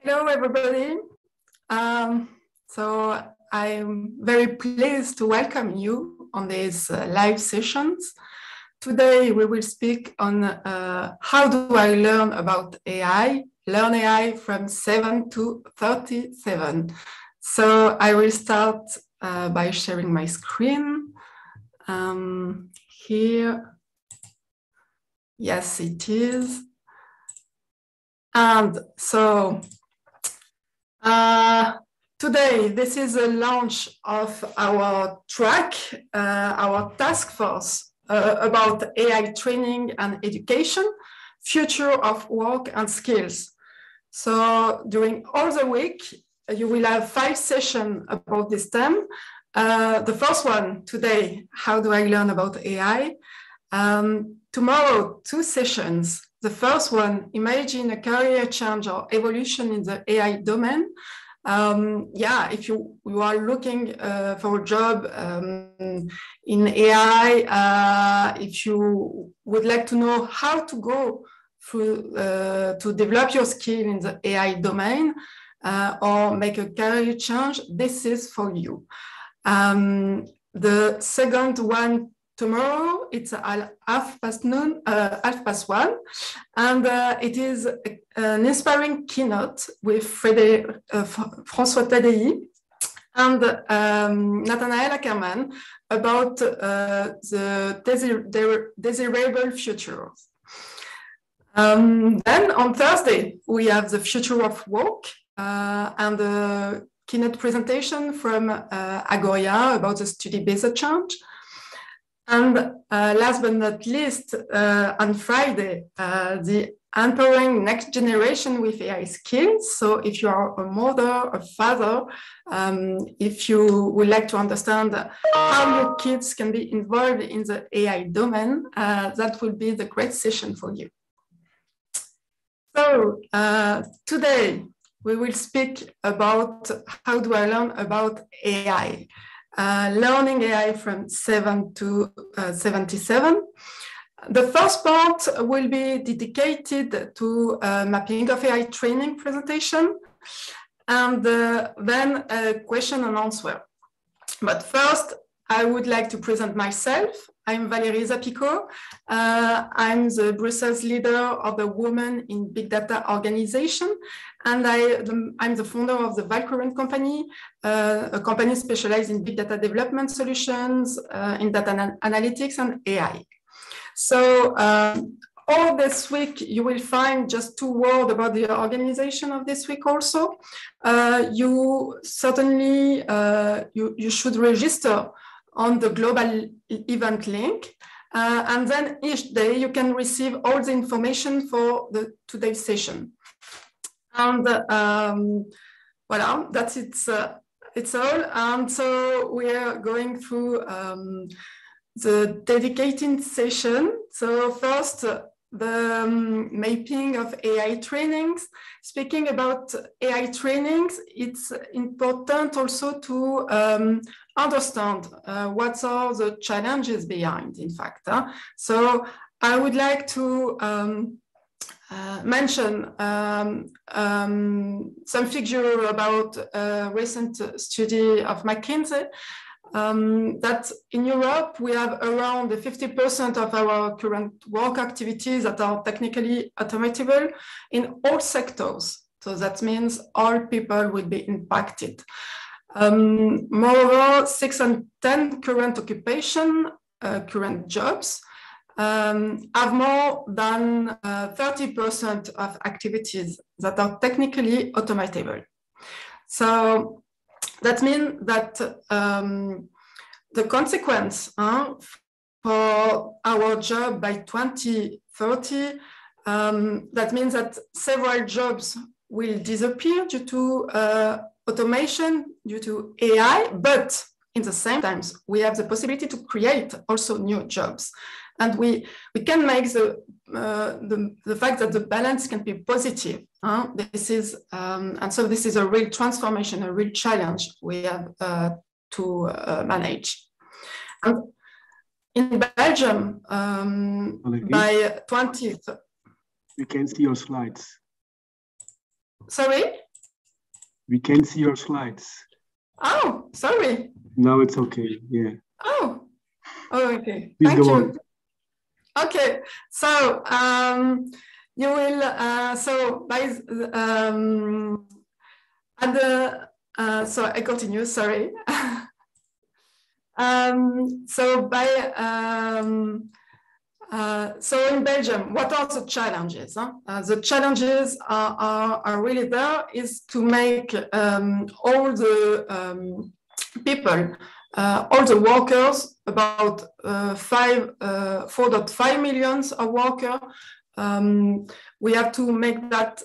Hello, everybody. So I'm very pleased to welcome you on these live sessions. Today, we will speak on how do I learn about AI, learn AI from 7 to 37. So I will start by sharing my screen. Here, yes, it is. And so today, this is a launch of our track, our task force about AI training and education, future of work and skills. So during all the week, you will have 5 sessions about this theme. The first one today, how do I learn about AI? Tomorrow, 2 sessions. The first one, imagine a career change or evolution in the AI domain. If you are looking for a job in AI, if you would like to know how to go through to develop your skill in the AI domain or make a career change, this is for you. The second one tomorrow, it's 1:30, and it is an inspiring keynote with François Tadei and Nathanael Ackerman about the desirable future. Then on Thursday, we have the future of work and the keynote presentation from Agoria about the study-based change. And last but not least, on Friday, the empowering next generation with AI skills. So if you are a mother, a father, if you would like to understand how your kids can be involved in the AI domain, that will be the great session for you. So today, we will speak about how do I learn about AI. Learning AI from 7 to 77. The first part will be dedicated to mapping of AI training presentation, and then a question and answer. But first, I would like to present myself. I'm Valérie Zapico. I'm the Brussels leader of the Women in Big Data organization, and I'm the founder of the Valcurrent company, a company specialized in big data development solutions, in data analytics and AI. So all this week, you will find just 2 words about the organization of this week also. You certainly, you should register on the global event link. And then each day you can receive all the information for today's session. And voilà, that's it's all. And so we are going through the dedicated session. So first, the mapping of AI trainings. Speaking about AI trainings, it's important also to understand what are the challenges behind, in fact. So I would like to mention some figure about a recent study of McKinsey, that in Europe, we have around 50% of our current work activities that are technically automatable in all sectors. So that means all people will be impacted. Moreover, 6 in 10 current occupation, current jobs, have more than 30% of activities that are technically automatable. So that means that the consequence for our job by 2030, that means that several jobs will disappear due to automation, due to AI, but in the same time, we have the possibility to create also new jobs. And we can make the fact that the balance can be positive. This is, and so this is a real transformation, a real challenge we have to manage. And in Belgium, by 20th. We can see your slides. Sorry? We can't see your slides. Oh, sorry. Now it's okay. Yeah. Oh, okay. Please Thank go you. on. Okay, so you will so by and so I continue. Sorry. So in Belgium, what are the challenges? The challenges are really there is to make all the people, all the workers, about 4.5 million of workers, we have to make that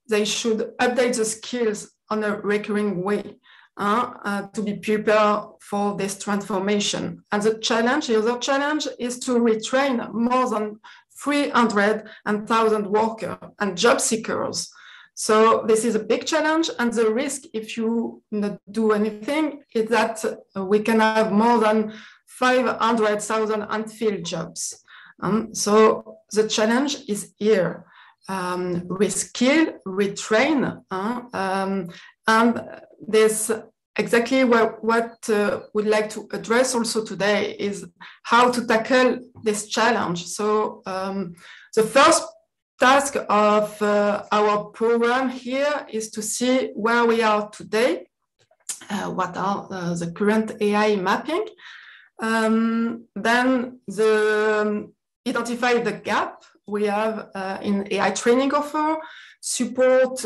they should update the skills on a recurring way. To be prepared for this transformation. And the other challenge is to retrain more than 300,000 workers and job seekers. So this is a big challenge, and the risk if you not do anything is that we can have more than 500,000 unfilled jobs. So the challenge is here. Reskill, retrain, and this exactly what we'd like to address also today is how to tackle this challenge. So the first task of our program here is to see where we are today, what are the current AI mapping, then identify the gap we have in AI training offer, support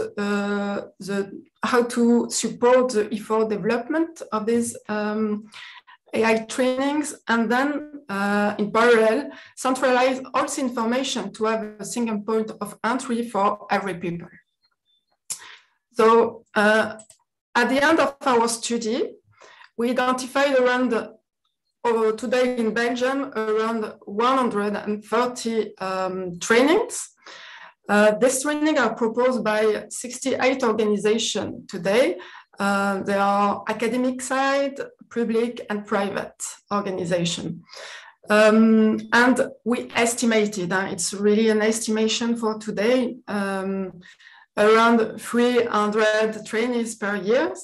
how to support the effort development of these AI trainings, and then in parallel, centralize all this information to have a single point of entry for every people. So at the end of our study, we identified around today in Belgium, around 130 trainings. These trainings are proposed by 68 organizations today. They are academic side, public and private organizations. And we estimated, it's really an estimation for today, around 300 trainees per year.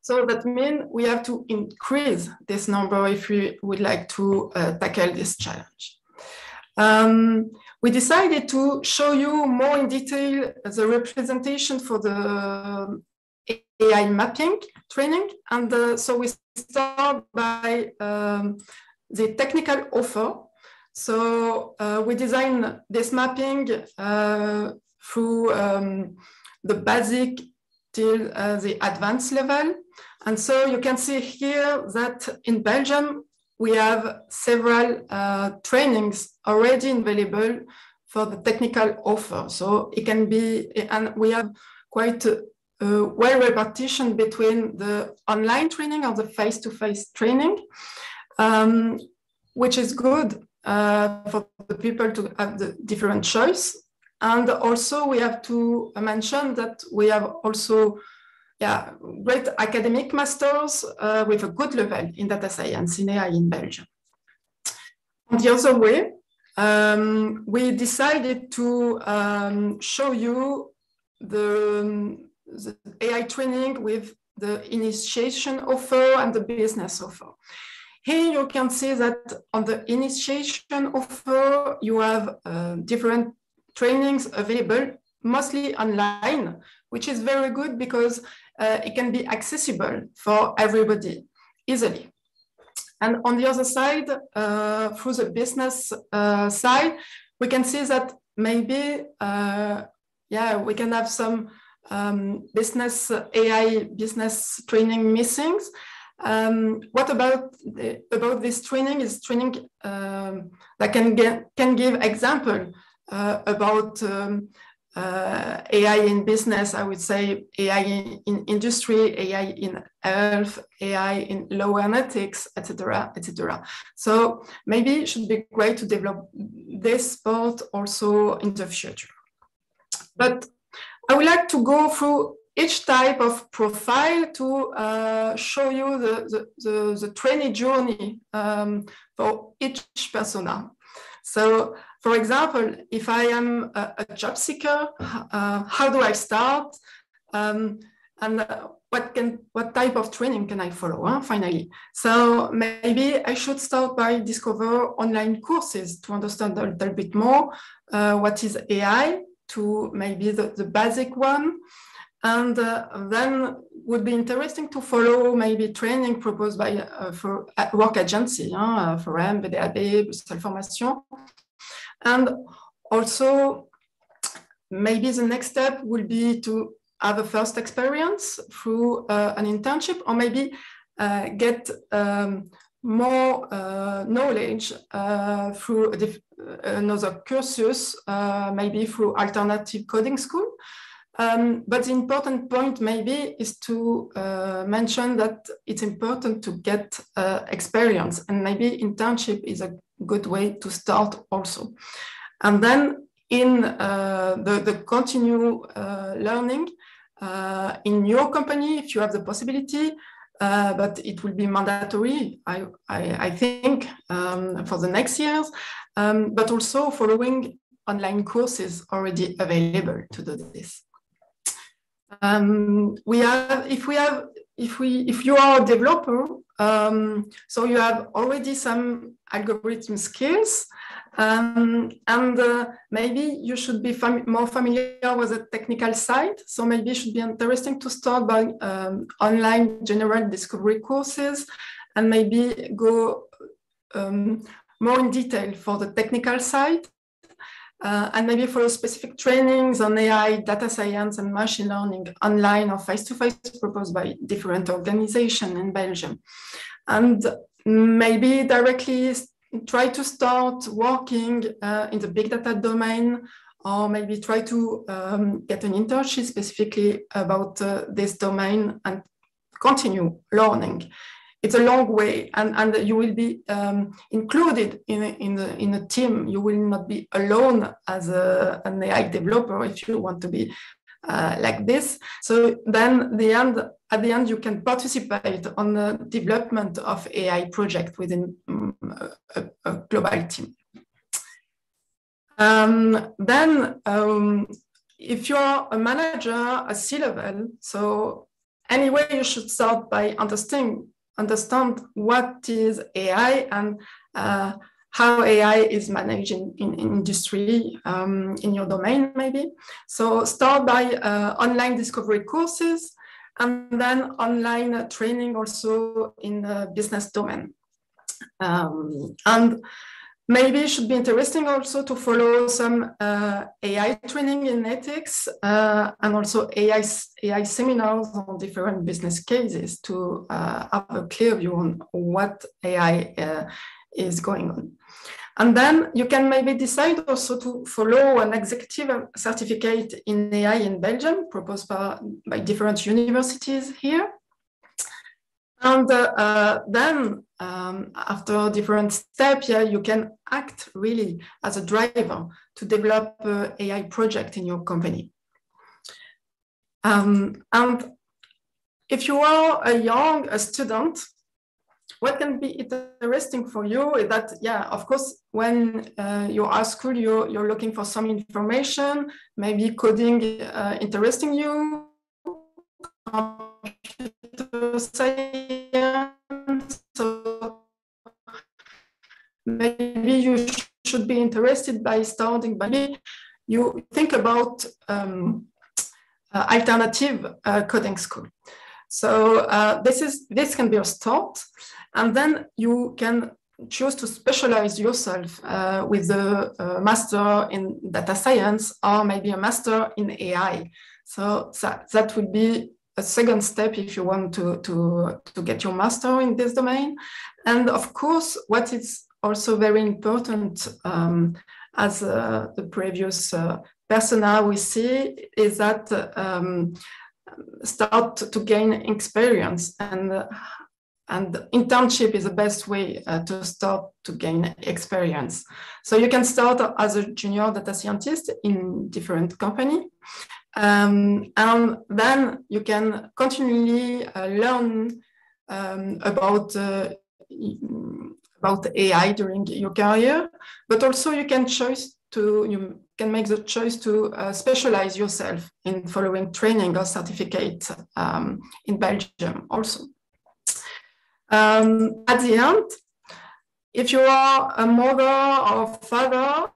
So that means we have to increase this number if we would like to tackle this challenge. We decided to show you more in detail the representation for the AI mapping training. And so we start by the technical offer. So we design this mapping through the basic till the advanced level. And so you can see here that in Belgium, we have several trainings already available for the technical offer. So it can be, and we have quite well repartition between the online training or the face-to-face training, which is good for the people to have the different choice. And also we have to mention that we have also great academic masters with a good level in data science in AI in Belgium. On the other way, we decided to show you the AI training with the initiation offer and the business offer. Here you can see that on the initiation offer, you have different trainings available, mostly online, which is very good because it can be accessible for everybody easily. And on the other side, through the business side, we can see that maybe, we can have some business AI business training missings. What about this training is training that can give example about AI in business, I would say AI in industry, AI in health, AI in law analytics, etc., etc. So maybe it should be great to develop this part also in the future. But I would like to go through each type of profile to show you the training journey for each persona. So, for example, if I am a job seeker, how do I start? and what type of training can I follow, finally? So maybe I should start by discover online courses to understand a little bit more what is AI, to maybe the basic one. And then would be interesting to follow maybe training proposed by for work agency, Forum, BDAB, Bruxelles Formation. And also maybe the next step will be to have a first experience through an internship, or maybe get more knowledge through another cursus, maybe through alternative coding school. But the important point maybe is to mention that it's important to get experience, and maybe internship is a good way to start also. And then in the continue learning in your company, if you have the possibility, but it will be mandatory, I think, for the next years, but also following online courses already available to do this. If you are a developer, so you have already some algorithm skills, and maybe you should be more familiar with the technical side. So maybe it should be interesting to start by online general discovery courses, and maybe go more in detail for the technical side. And maybe for specific trainings on AI, data science, and machine learning online or face-to-face proposed by different organizations in Belgium. And maybe directly try to start working in the big data domain, or maybe try to get an internship specifically about this domain and continue learning. It's a long way, and you will be included in a team. You will not be alone as an AI developer if you want to be like this. So then at the end, you can participate on the development of AI project within a global team. Then if you're a manager, a C-level, so anyway, you should start by understand what is AI and how AI is managed in industry, in your domain maybe. So start by online discovery courses, and then online training also in the business domain. And maybe it should be interesting also to follow some AI training in ethics, and also AI seminars on different business cases to have a clear view on what AI is going on. And then you can maybe decide also to follow an executive certificate in AI in Belgium proposed by different universities here. And then after different steps, you can act really as a driver to develop an AI project in your company. And if you are a student, what can be interesting for you is that, of course, when you're at school, you're looking for some information, maybe coding interesting you, computer science. So maybe you should be interested by starting, maybe you think about alternative coding school. So this can be a start, and then you can choose to specialize yourself with a master in data science, or maybe a master in AI. So that would be a second step if you want to get your master in this domain. And of course, what is also very important, as the previous persona we see, is that start to gain experience, and internship is the best way to start to gain experience. So you can start as a junior data scientist in different company, and then you can continually learn about AI during your career, but also you can choose you can make the choice to specialize yourself in following training or certificate in Belgium also. At the end, if you are a mother or father,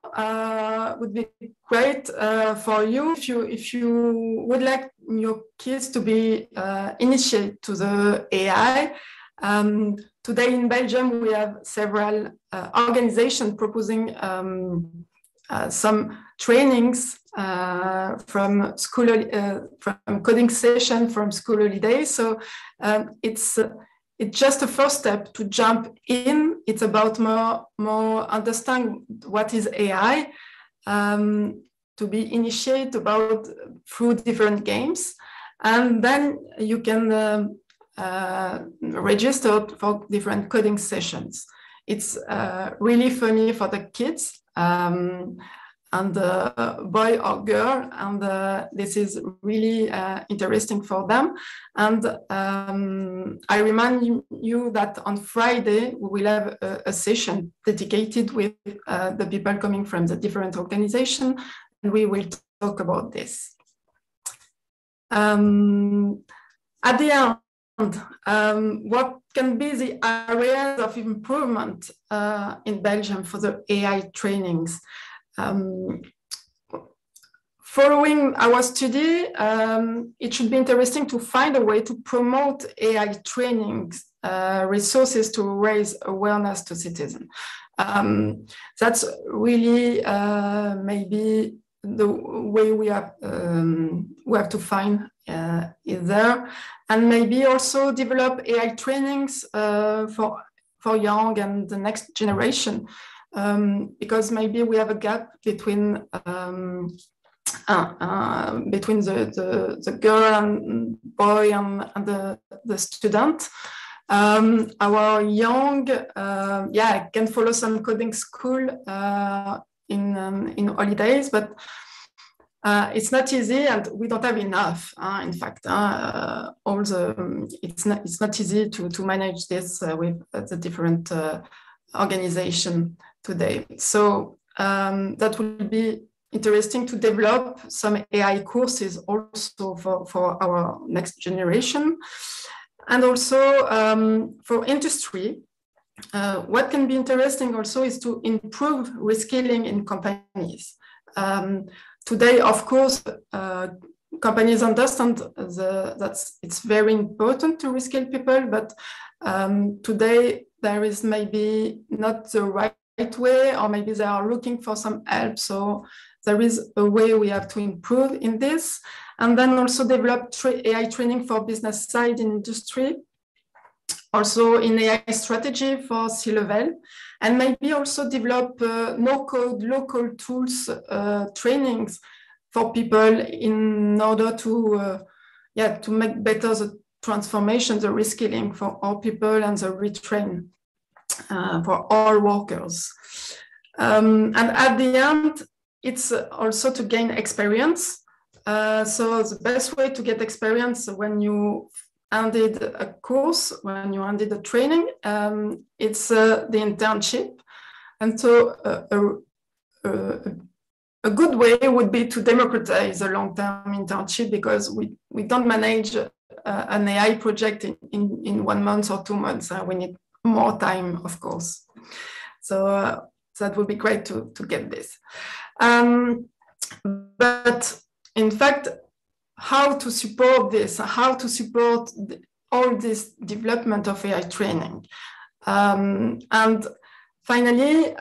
would be great for you if you would like your kids to be initiated to the AI. Today in Belgium, we have several organizations proposing some trainings from from coding session from school holidays. So it's just a first step to jump in. It's about more understand what is AI, to be initiated about through different games, and then you can register for different coding sessions. It's really funny for the kids, and boy or girl, and this is really interesting for them. And I remind you that on Friday we will have a session dedicated with the people coming from the different organizations, and we will talk about this. At the end, what can be the areas of improvement in Belgium for the AI trainings? Following our study, it should be interesting to find a way to promote AI trainings resources to raise awareness to citizens. That's really maybe the way we have to find is there, and maybe also develop AI trainings for young and the next generation. Because maybe we have a gap between the girl and boy and the student. Our young, can follow some coding school in holidays, but it's not easy, and we don't have enough. In fact, it's not easy to manage this with the different organization today. So that will be interesting to develop some AI courses also for our next generation. And also for industry, what can be interesting also is to improve reskilling in companies. Today, of course, companies understand that it's very important to reskill people, but today there is maybe not the right way, or maybe they are looking for some help. So there is a way we have to improve in this, and then also develop AI training for business side in industry, also in AI strategy for C-level, and maybe also develop no-code local tools trainings for people in order to make better the transformation, the reskilling for all people and the retrain for all workers. And at the end, it's also to gain experience. So the best way to get experience when you ended a course, when you ended a training, it's the internship. And so a good way would be to democratize a long-term internship, because we don't manage an AI project in 1 month or 2 months. We need more time, of course. So that would be great to get this. But in fact, how to support this, how to support all this development of AI training. And finally,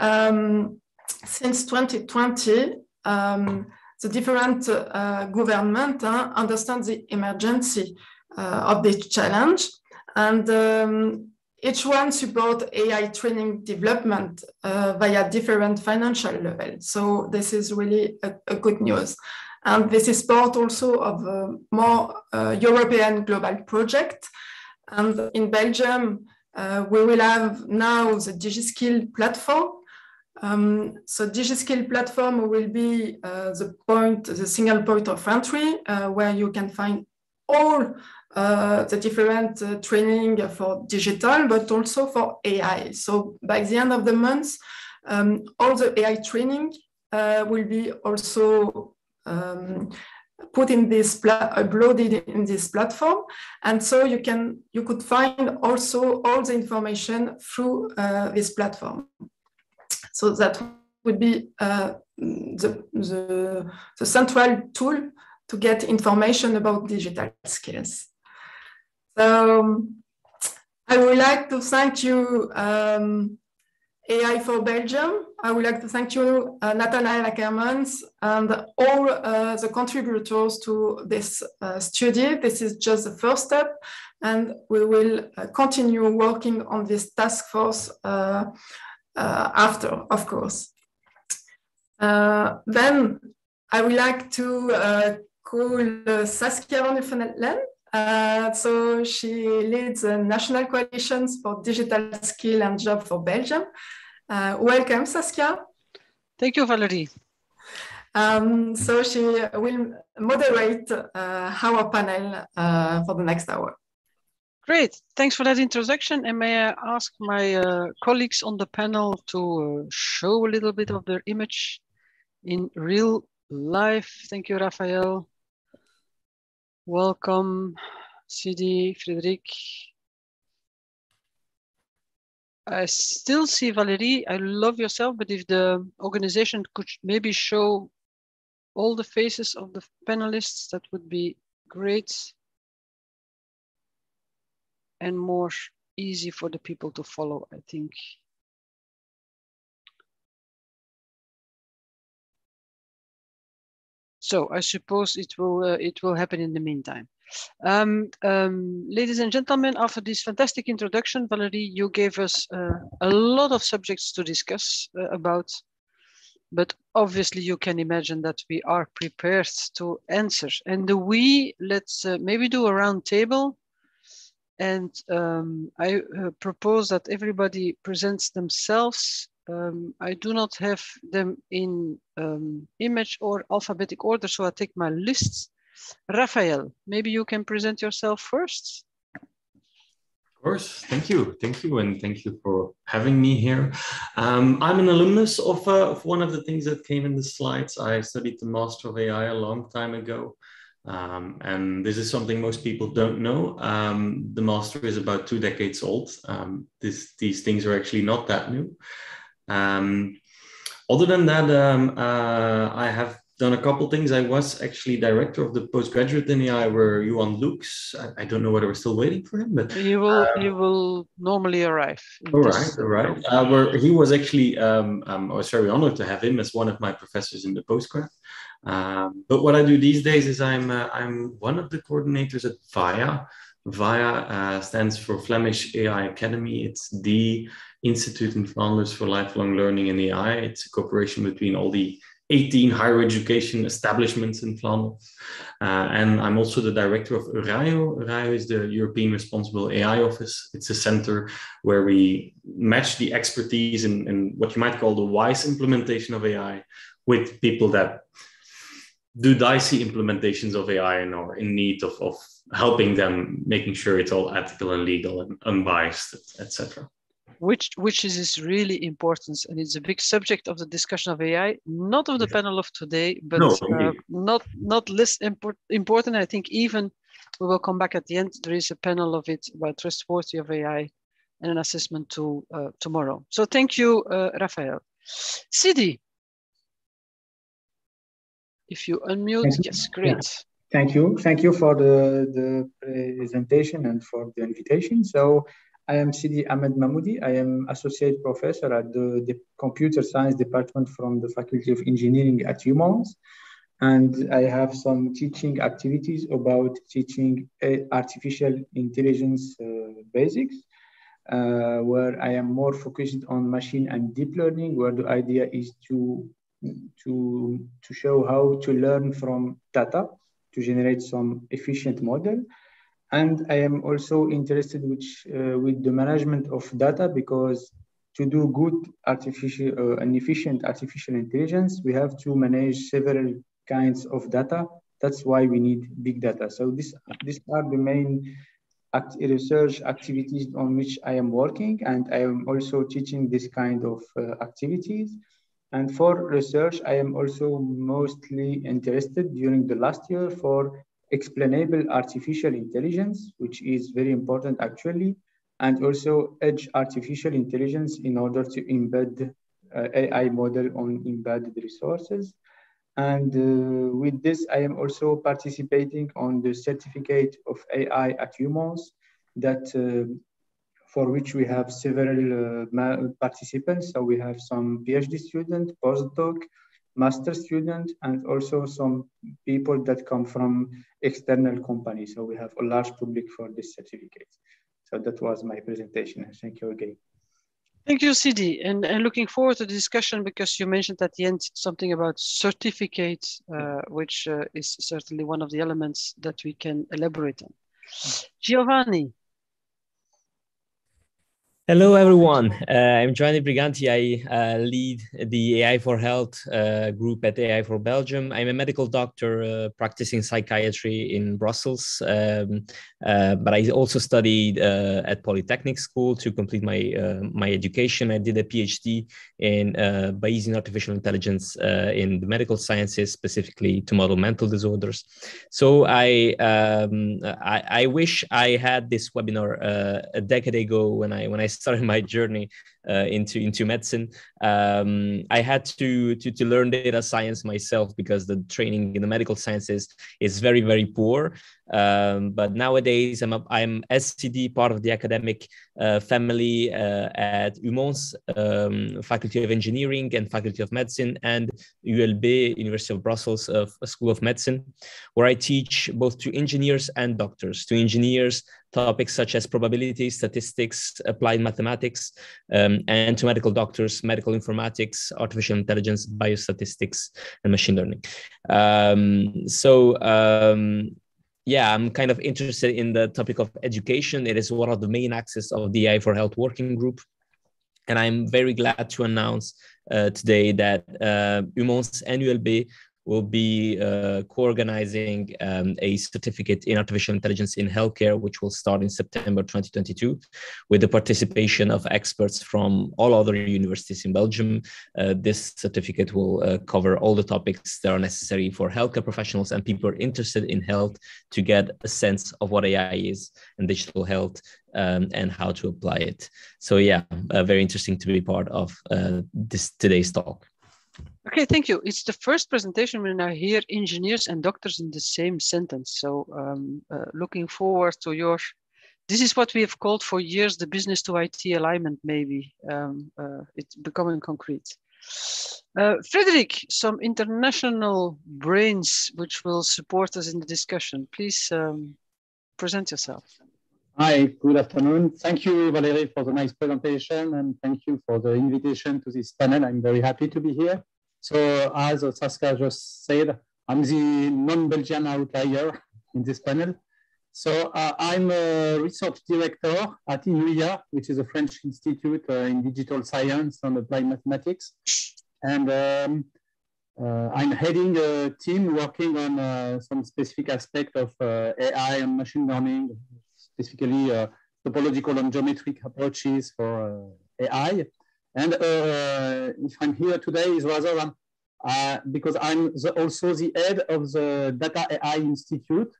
since 2020, the different government understand the emergency of this challenge, and each one support AI training development via different financial levels. So this is really a good news. And this is part also of a more European global project. And in Belgium, we will have now the DigiSkill platform. So DigiSkill platform will be the single point of entry where you can find all the different training for digital, but also for AI. So by the end of the month, all the AI training will be also put in this uploaded in this platform, and so you could find also all the information through this platform. So that would be the central tool to get information about digital skills. So I would like to thank you, AI for Belgium. I would like to thank you, Nathanael Ackermans, and all the contributors to this study. This is just the first step, and we will continue working on this task force after, of course. Then I would like to call Saskia van Uffelen. So she leads the National Coalitions for Digital Skill and Job for Belgium. Welcome, Saskia. Thank you, Valerie. So she will moderate our panel for the next hour. Great, thanks for that introduction. And may I ask my colleagues on the panel to show a little bit of their image in real life. Thank you, Raphael. Welcome, Sidi, Frédéric. I still see Valerie. I love yourself, but if the organization could maybe show all the faces of the panelists, that would be great. And more easy for the people to follow, I think. So I suppose it will happen in the meantime. Ladies and gentlemen, after this fantastic introduction, Valerie, you gave us a lot of subjects to discuss about, but obviously you can imagine that we are prepared to answer. And let's maybe do a round table. And I propose that everybody presents themselves. I do not have them in image or alphabetic order, so I take my lists. Raphael, maybe you can present yourself first. Of course, thank you, and thank you for having me here. I'm an alumnus of one of the things that came in the slides. I studied the Master of AI a long time ago. And this is something most people don't know. The master is about 2 decades old. These things are actually not that new. Other than that, I have done a couple things. I was actually director of the postgraduate in AI, where Johan Lux. I don't know whether we're still waiting for him, but he will normally arrive. All right. Where he was actually, I was very honored to have him as one of my professors in the postgrad. But what I do these days is I'm one of the coordinators at VIA. VIA stands for Flemish AI Academy. It's the institute in Flanders for lifelong learning in AI. It's a cooperation between all the 18 higher education establishments in Flanders. And I'm also the director of EURAIO. EURAIO is the European Responsible AI Office. It's a center where we match the expertise in what you might call the wise implementation of AI with people that do dicey implementations of AI and are in need of helping them, making sure it's all ethical and legal and unbiased, etc. Which is really important, and it's a big subject of the discussion of AI, not of the panel of today, but not less important. I think even we will come back at the end. There is a panel of it about trustworthy of AI and an assessment tool tomorrow. So thank you, Raphael. Sidi, if you unmute, yes, great. Yeah. Thank you for the presentation and for the invitation. So I am Sidi Ahmed Mahmoudi. I am associate professor at the computer science department from the Faculty of Engineering at UMass. And I have some teaching activities about teaching artificial intelligence basics, where I am more focused on machine and deep learning, where the idea is to show how to learn from data to generate some efficient model. And I am also interested with the management of data, because to do good artificial and efficient artificial intelligence, we have to manage several kinds of data. That's why we need big data. So these are the main research activities on which I am working, and I am also teaching this kind of activities. And for research, I am also mostly interested during the last year for explainable artificial intelligence, which is very important actually, and also edge artificial intelligence in order to embed AI model on embedded resources. And with this, I am also participating on the certificate of AI at UMOS that for which we have several participants. So we have some PhD student, postdoc, master student, and also some people that come from external companies. So we have a large public for this certificate. So that was my presentation. Thank you again. Thank you, Sidi, and looking forward to the discussion because you mentioned at the end something about certificates, which is certainly one of the elements that we can elaborate on. Giovanni. Hello, everyone. I'm Giovanni Briganti. I lead the AI for Health group at AI for Belgium. I'm a medical doctor practicing psychiatry in Brussels, but I also studied at Polytechnic School to complete my education. I did a PhD in Bayesian artificial intelligence in the medical sciences, specifically to model mental disorders. So I wish I had this webinar a decade ago when I started my journey into medicine. I had to learn data science myself because the training in the medical sciences is very, very poor. But nowadays I'm SCD, part of the academic family at UMOS, Faculty of Engineering and Faculty of Medicine, and ULB, University of Brussels, School of Medicine, where I teach both to engineers and doctors. To engineers, topics such as probability, statistics, applied mathematics, and to medical doctors, medical informatics, artificial intelligence, biostatistics, and machine learning. Yeah, I'm kind of interested in the topic of education. It is one of the main axes of the AI for Health working group. And I'm very glad to announce today that UMOS and ULB will be co-organizing a certificate in artificial intelligence in healthcare, which will start in September 2022, with the participation of experts from all other universities in Belgium. This certificate will cover all the topics that are necessary for healthcare professionals and people interested in health to get a sense of what AI is and digital health and how to apply it. So yeah, very interesting to be part of today's talk. Okay, thank you. It's the first presentation when I hear engineers and doctors in the same sentence. So looking forward to your, this is what we have called for years, the business to IT alignment, maybe. It's becoming concrete. Frederick, some international brains which will support us in the discussion. Please present yourself. Hi, good afternoon. Thank you, Valerie, for the nice presentation, and thank you for the invitation to this panel. I'm very happy to be here. So as Saskia just said, I'm the non-Belgian outlier in this panel. So I'm a research director at INRIA, which is a French institute in digital science and applied mathematics. And I'm heading a team working on some specific aspect of AI and machine learning, specifically topological and geometric approaches for AI. And if I'm here today is rather than because I'm also the head of the Data AI Institute.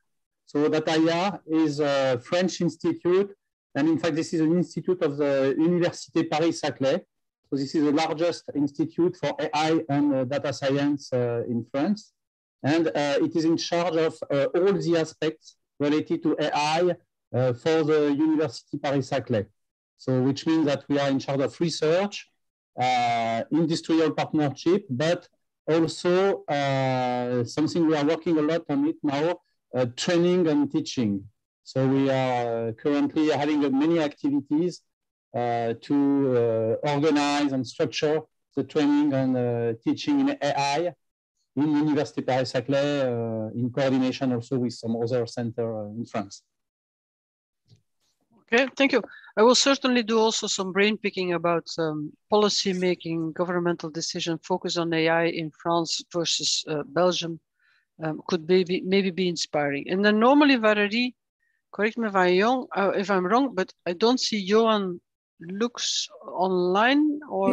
So Data AI is a French institute. And in fact, this is an institute of the Université Paris-Saclay. So this is the largest institute for AI and data science in France. And it is in charge of all the aspects related to AI for the Université Paris-Saclay. So which means that we are in charge of research, industrial partnership, but also something we are working a lot on it now, training and teaching. So we are currently having many activities to organize and structure the training and teaching in AI in Université Paris-Saclay in coordination also with some other center in France. Okay, thank you. I will certainly do also some brain picking about policy making, governmental decision, focus on AI in France versus Belgium could maybe be inspiring. And then normally, Valerie, correct me if I'm wrong, but I don't see Johan Lux online or?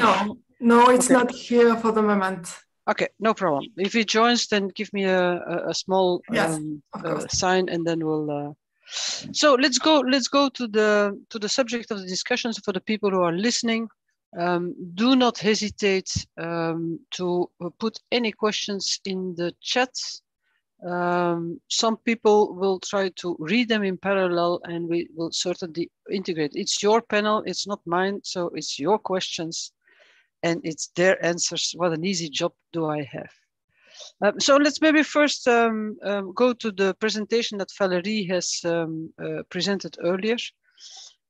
No, it's not here for the moment. Okay, no problem. If he joins, then give me a small sign, and then we'll. So let's go to the subject of the discussion. So for the people who are listening, do not hesitate to put any questions in the chat. Some people will try to read them in parallel, and we will certainly integrate. It's your panel, it's not mine, so it's your questions and it's their answers. What an easy job do I have. So let's maybe first go to the presentation that Valérie has presented earlier.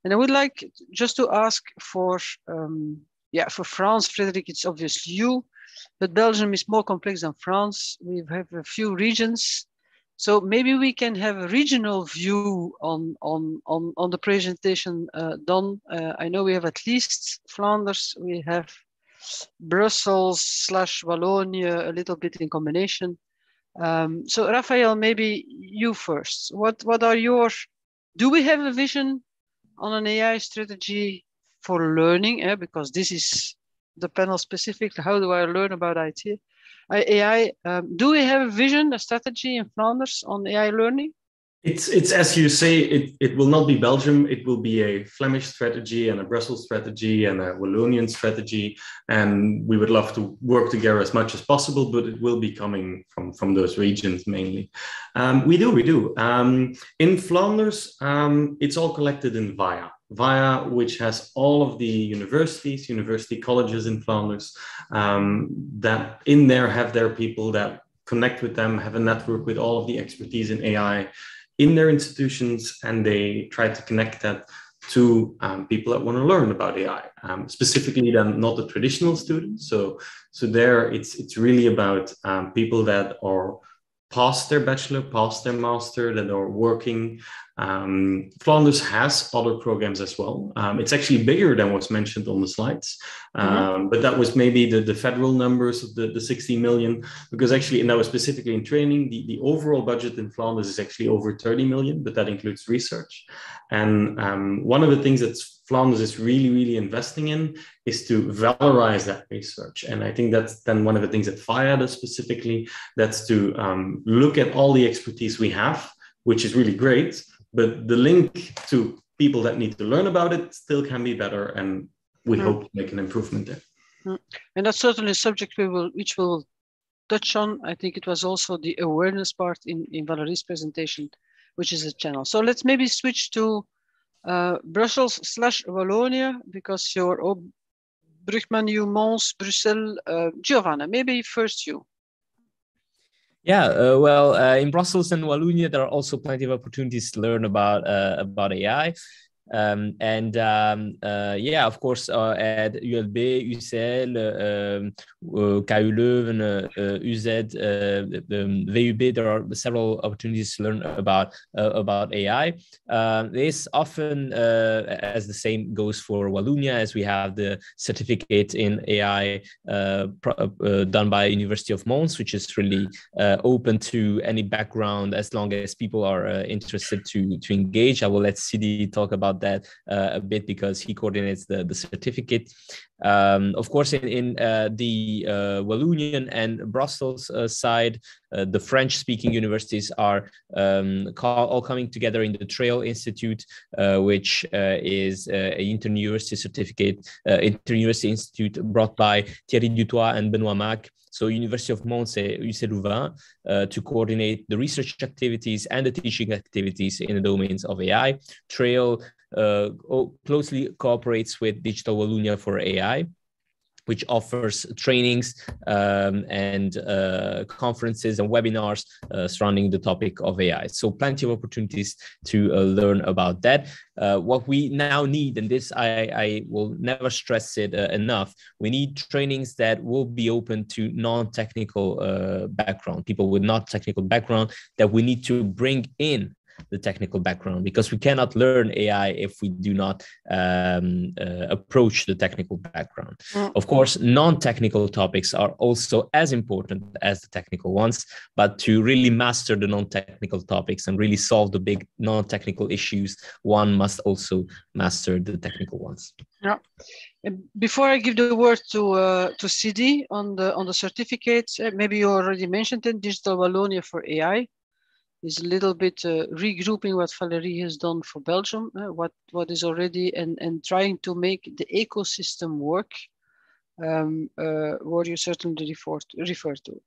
And I would like just to ask for France, Frédéric, it's obviously you, but Belgium is more complex than France. We have a few regions. So maybe we can have a regional view on the presentation done. I know we have at least Flanders, we have Brussels / Wallonia, a little bit in combination. So Raphael, maybe you first. What are your, do we have a vision on an AI strategy for learning? Because this is the panel specific. How do I learn about AI? Do we have a vision, a strategy in Flanders on AI learning? It's as you say, it will not be Belgium. It will be a Flemish strategy and a Brussels strategy and a Wallonian strategy. And we would love to work together as much as possible, but it will be coming from those regions mainly. We do. In Flanders, it's all collected in VIA, which has all of the university colleges in Flanders that in there have their people that connect with them, have a network with all of the expertise in AI in their institutions, and they try to connect that to people that want to learn about AI, specifically then not the traditional students. So there it's really about people that are past their bachelor, past their master, that are working. Flanders has other programs as well. It's actually bigger than what's mentioned on the slides, but that was maybe the federal numbers of the 60 million, because actually, and that was specifically in training, the overall budget in Flanders is actually over 30 million, but that includes research. And one of the things that Flanders is really investing in is to valorize that research. And I think that's then one of the things that VIA does specifically, that's to look at all the expertise we have, which is really great, but the link to people that need to learn about it still can be better, and we hope to make an improvement there. And that's certainly a subject which we will touch on. I think it was also the awareness part in Valérie's presentation, which is a channel. So let's maybe switch to Brussels / Wallonia, because you're Brugman, you Mons, Brussels, Giovanna, maybe first you. Yeah, well, in Brussels and Wallonia, there are also plenty of opportunities to learn about AI. Of course, at ULB, UCL, KU Leuven, UZ, VUB, there are several opportunities to learn about AI. This often, as the same goes for Wallonia, as we have the certificate in AI done by University of Mons, which is really open to any background as long as people are interested to engage. I will let Sidi talk about that a bit, because he coordinates the certificate. Of course, in the Wallonian and Brussels side, the French-speaking universities are all coming together in the Trail Institute, which is an inter-university certificate, inter-university institute brought by Thierry Dutoit and Benoît Mac. So University of Mons and UC Louvain to coordinate the research activities and the teaching activities in the domains of AI. Trail closely cooperates with Digital Wallonia for AI, which offers trainings and conferences and webinars surrounding the topic of AI. So plenty of opportunities to learn about that. What we now need, and this I will never stress it enough, we need trainings that will be open to non-technical background, people with not technical background, that we need to bring in the technical background, because we cannot learn AI if we do not approach the technical background. Of course, non-technical topics are also as important as the technical ones, but to really master the non-technical topics and really solve the big non-technical issues, one must also master the technical ones. Yeah. Before I give the word to Sidi on the certificates, maybe you already mentioned it. Digital Wallonia for AI is a little bit regrouping what Valerie has done for Belgium, what is already and trying to make the ecosystem work. What you certainly refer to.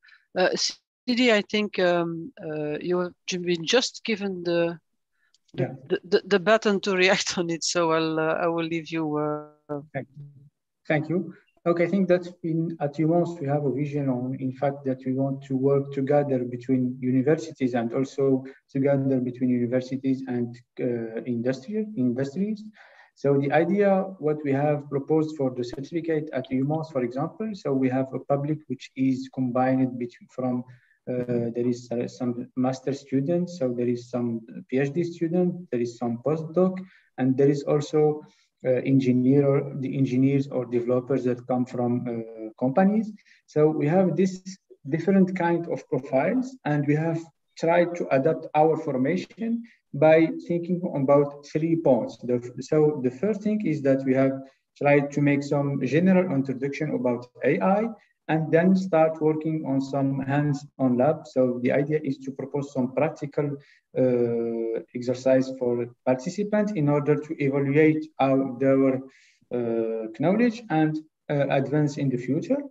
Sidi, I think you have been just given the button to react on it, so I will leave you. Thank you. Okay, I think that at UMOS we have a vision on, in fact, that we want to work together between universities and also together between universities and industries. So the idea, what we have proposed for the certificate at UMOS, for example, so we have a public which is combined from there is some master students, so there is some PhD student, there is some postdoc, and there is also the engineers or developers that come from companies. So we have this different kind of profiles, and we have tried to adapt our formation by thinking about 3 points. So the first thing is that we have tried to make some general introduction about AI, and then start working on some hands-on lab. So the idea is to propose some practical exercise for participants in order to evaluate their knowledge and advance in the future.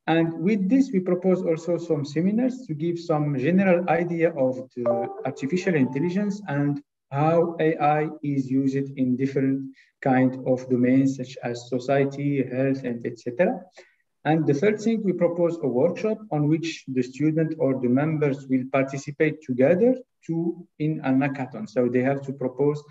And with this, we propose also some seminars to give some general idea of the artificial intelligence and how AI is used in different kind of domains, such as society, health, and etc. And the third thing, we propose a workshop on which the student or the members will participate together in an hackathon. So they have to propose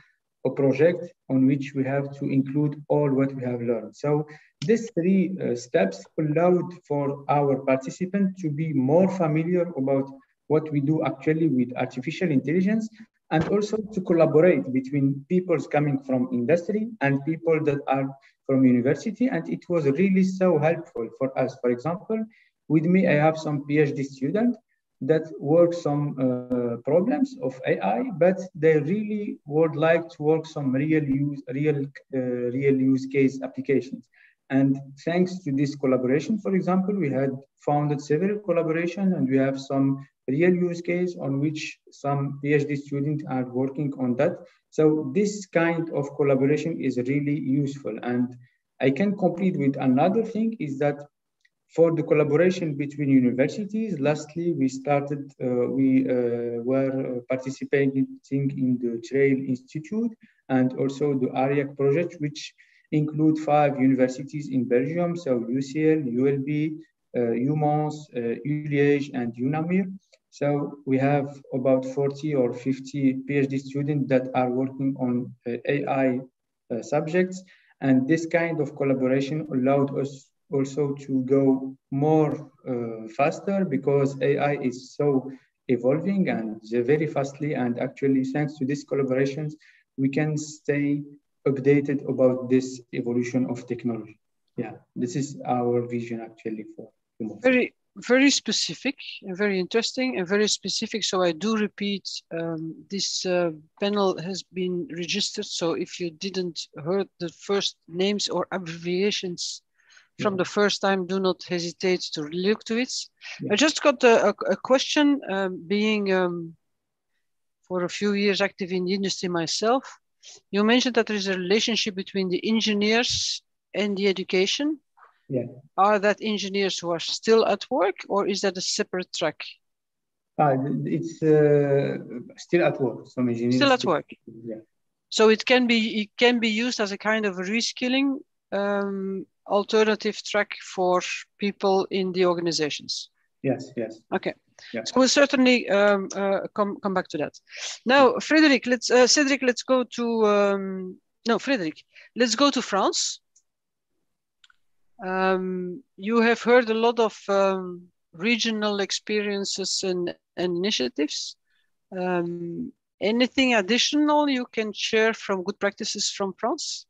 a project on which we have to include all what we have learned. So these 3 steps allowed for our participants to be more familiar about what we do actually with artificial intelligence, and also to collaborate between people coming from industry and people that are from university. And it was really so helpful for us. For example, with me, I have some PhD students that work some problems of AI, but they really would like to work some real use case applications. And thanks to this collaboration, for example, we had founded several collaborations, and we have some real use case on which some PhD students are working on that. So this kind of collaboration is really useful. And I can complete with another thing is that for the collaboration between universities, lastly, we were participating in the Trail Institute and also the ARIAC project, which include 5 universities in Belgium, so UCL, ULB, UMOS, ULiège, and UNAMIR. So we have about 40 or 50 PhD students that are working on AI subjects. And this kind of collaboration allowed us also to go more faster, because AI is so evolving and very fastly. And actually, thanks to these collaborations, we can stay updated about this evolution of technology. Yeah, this is our vision actually for UMOS. Very specific and very interesting and very specific. So I do repeat, this panel has been registered. So if you didn't heard the first names or abbreviations from the first time, do not hesitate to look to it. I just got a question, being for a few years active in the industry myself. You mentioned that there is a relationship between the engineers and the education. Yeah. Are that engineers who are still at work, or is that a separate track? It's still at work. Some engineers still at work. Yeah. So it can be used as a kind of reskilling alternative track for people in the organizations. Yes. Okay. Yeah. So we'll certainly come back to that. Now, Frédéric, Cédric, let's go to Frédéric. Let's go to France. You have heard a lot of regional experiences and initiatives. Anything additional you can share from good practices from France?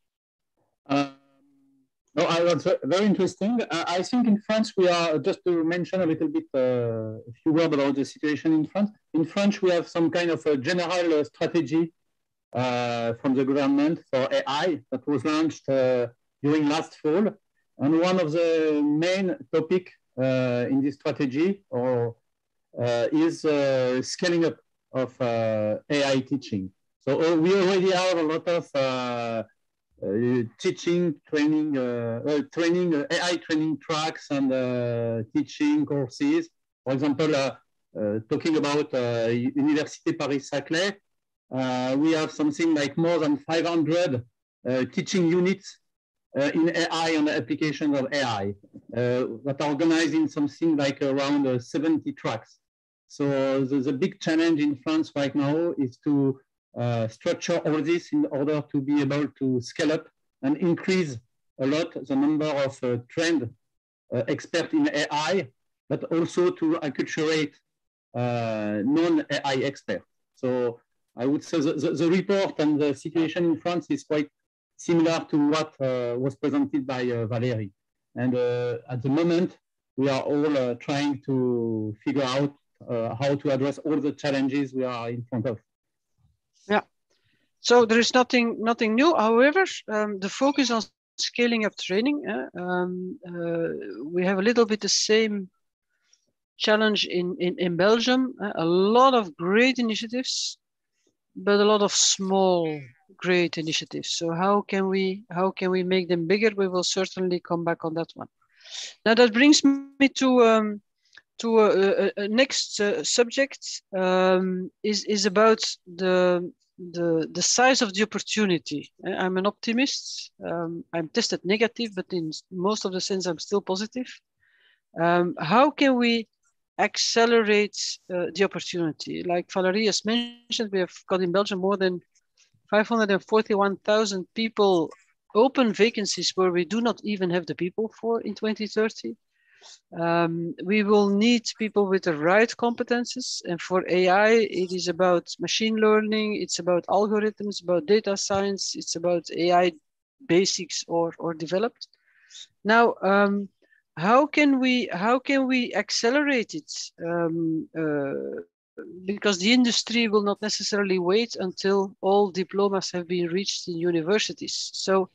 No, that's very interesting. I think in France, we are, just to mention a little bit, a few words about the situation in France. In France, we have some kind of a general strategy from the government for AI that was launched during last fall. And one of the main topic in this strategy is scaling up of AI teaching. So we already have a lot of teaching, training, AI training tracks and teaching courses. For example, talking about Université Paris-Saclay, we have something like more than 500 teaching units in AI and applications of AI that are organized in something like around 70 tracks. So the big challenge in France right now is to structure all this in order to be able to scale up and increase a lot the number of trained experts in AI, but also to acculturate non-AI experts. So I would say the report and the situation in France is quite similar to what was presented by Valérie. And at the moment, we are all trying to figure out how to address all the challenges we are in front of. Yeah, so there is nothing new. However, the focus on scaling up training, we have a little bit the same challenge in Belgium. A lot of great initiatives, but a lot of small great initiatives. So how can we make them bigger? We will certainly come back on that one. Now that brings me to a next subject, is about the size of the opportunity. I'm an optimist. I'm tested negative, but in most of the sense, I'm still positive. How can we accelerate the opportunity? Like Valérie has mentioned, we have got in Belgium more than 541,000 people open vacancies where we do not even have the people for in 2030. We will need people with the right competences, and for AI, it is about machine learning, it's about algorithms, about data science, it's about AI basics or developed. Now, how can we accelerate it? Because the industry will not necessarily wait until all diplomas have been reached in universities. So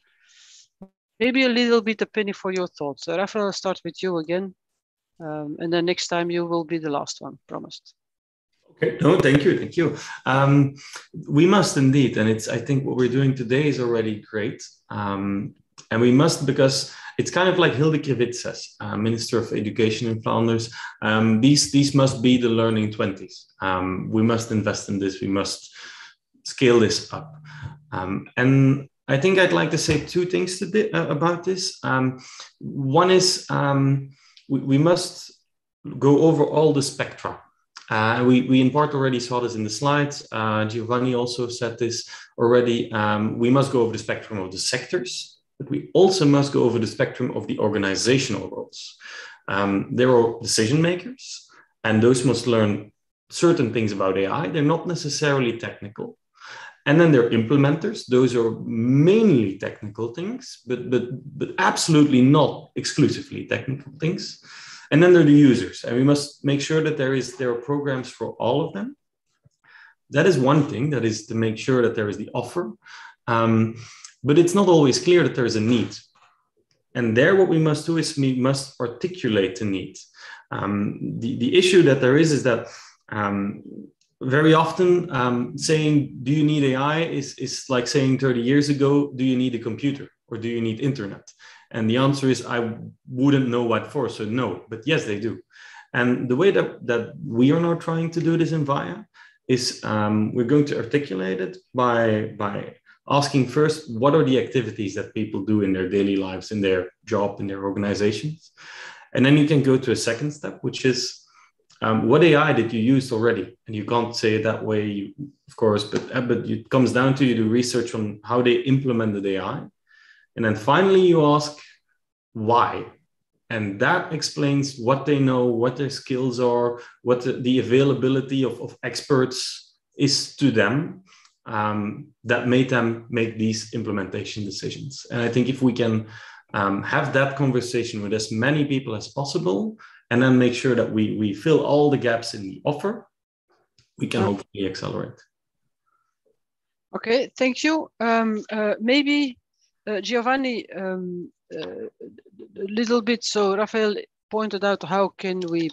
maybe a little bit a penny for your thoughts. Rafael, I'll start with you again. And then next time you will be the last one, promised. Okay, no, thank you. We must indeed, and I think what we're doing today is already great. And we must, because it's kind of like Hilde Krevits says, Minister of Education in Flanders, these must be the learning 20s. We must invest in this, we must scale this up. And I think I'd like to say two things about this. One is we must go over all the spectra. We in part already saw this in the slides. Giovanni also said this already. We must go over the spectrum of the sectors, but we also must go over the spectrum of the organizational roles. There are decision makers, and those must learn certain things about AI. They're not necessarily technical. And then there are implementers. Those are mainly technical things, but absolutely not exclusively technical things. And then there are the users, and we must make sure that there are programs for all of them. That is one thing, that is to make sure that there is the offer. But it's not always clear that there is a need. And there what we must do is we must articulate the need. The issue that there is that very often saying, do you need AI is like saying 30 years ago, do you need a computer or do you need internet? And the answer is, I wouldn't know what for, so no, but yes, they do. And the way that we are now trying to do this in VIA is we're going to articulate it by asking first, what are the activities that people do in their daily lives, in their job, in their organizations? And then you can go to a second step, which is, what AI did you use already? And you can't say it that way, of course, but it comes down to you do research on how they implemented AI. And then finally you ask why. And that explains what they know, what their skills are, what the availability of experts is to them that made them make these implementation decisions. And I think if we can have that conversation with as many people as possible, and then make sure that we fill all the gaps in the offer, we can hopefully accelerate. Okay, thank you. Maybe Giovanni, a little bit. So Raphael pointed out how can we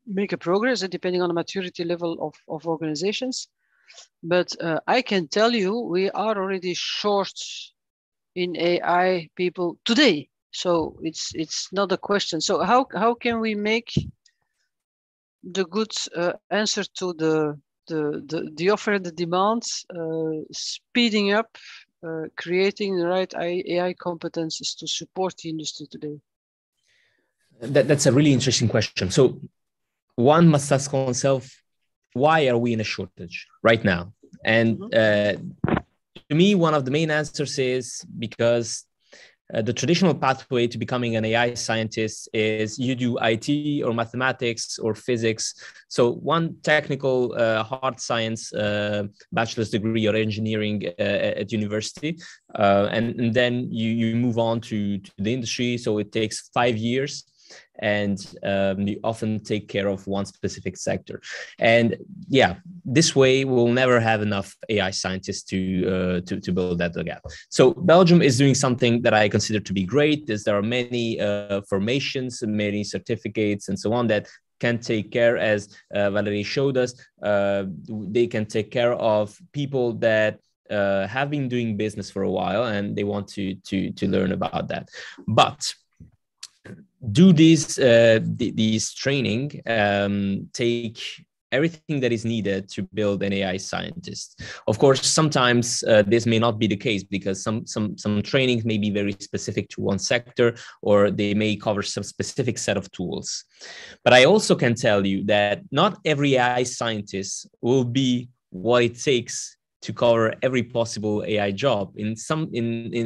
make a progress depending on the maturity level of organizations. But I can tell you, we are already short in AI people today. So it's not a question. So how can we make the good answer to the offer and the demand, speeding up, creating the right AI competences to support the industry today? That's a really interesting question. So one must ask oneself, why are we in a shortage right now? And to me, one of the main answers is because the traditional pathway to becoming an AI scientist is you do IT or mathematics or physics. So one technical hard science bachelor's degree or engineering at university, and then you move on to the industry. So it takes 5 years. And you often take care of one specific sector. And yeah, this way we'll never have enough AI scientists to build that gap. So Belgium is doing something that I consider to be great. There are many formations, many certificates and so on that can take care, as Valerie showed us, they can take care of people that have been doing business for a while and they want to learn about that. But do these training take everything that is needed to build an AI scientist? Of course, sometimes this may not be the case because some trainings may be very specific to one sector, or they may cover some specific set of tools. But I also can tell you that not every AI scientist will be what it takes to cover every possible AI job. In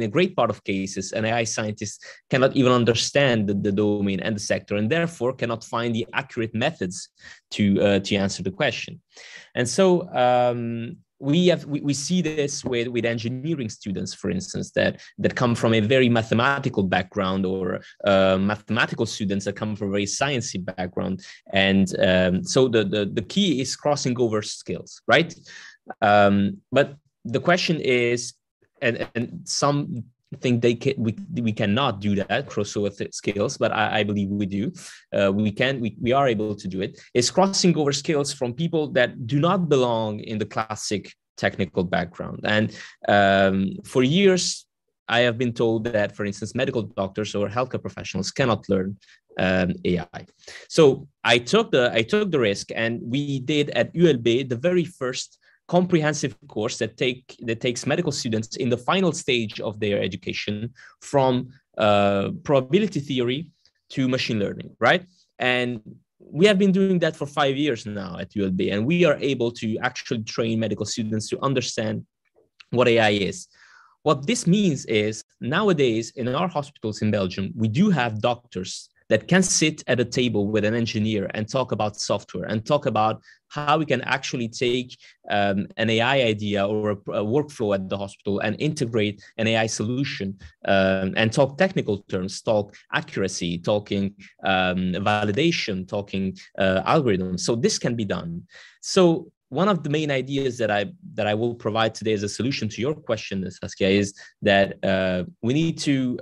a great part of cases, an AI scientist cannot even understand the domain and the sector, and therefore cannot find the accurate methods to answer the question. And so we see this with engineering students, for instance, that come from a very mathematical background, or mathematical students that come from a very sciencey background. And so the key is crossing over skills, right? But the question is, and some think we cannot do that, crossover skills, but I believe we do. We are able to do it. Is crossing over skills from people that do not belong in the classic technical background. And for years, I have been told that, for instance, medical doctors or healthcare professionals cannot learn AI. So I took the risk, and we did at ULB the very first comprehensive course that takes medical students in the final stage of their education from probability theory to machine learning, right? And we have been doing that for 5 years now at ULB, and we are able to actually train medical students to understand what AI is. What this means is, nowadays in our hospitals in Belgium, we do have doctors that can sit at a table with an engineer and talk about software and talk about how we can actually take an AI idea or a workflow at the hospital and integrate an AI solution, and talk technical terms, talk accuracy, talking validation, talking algorithms. So this can be done. So one of the main ideas that I will provide today as a solution to your question, Saskia, is that we need to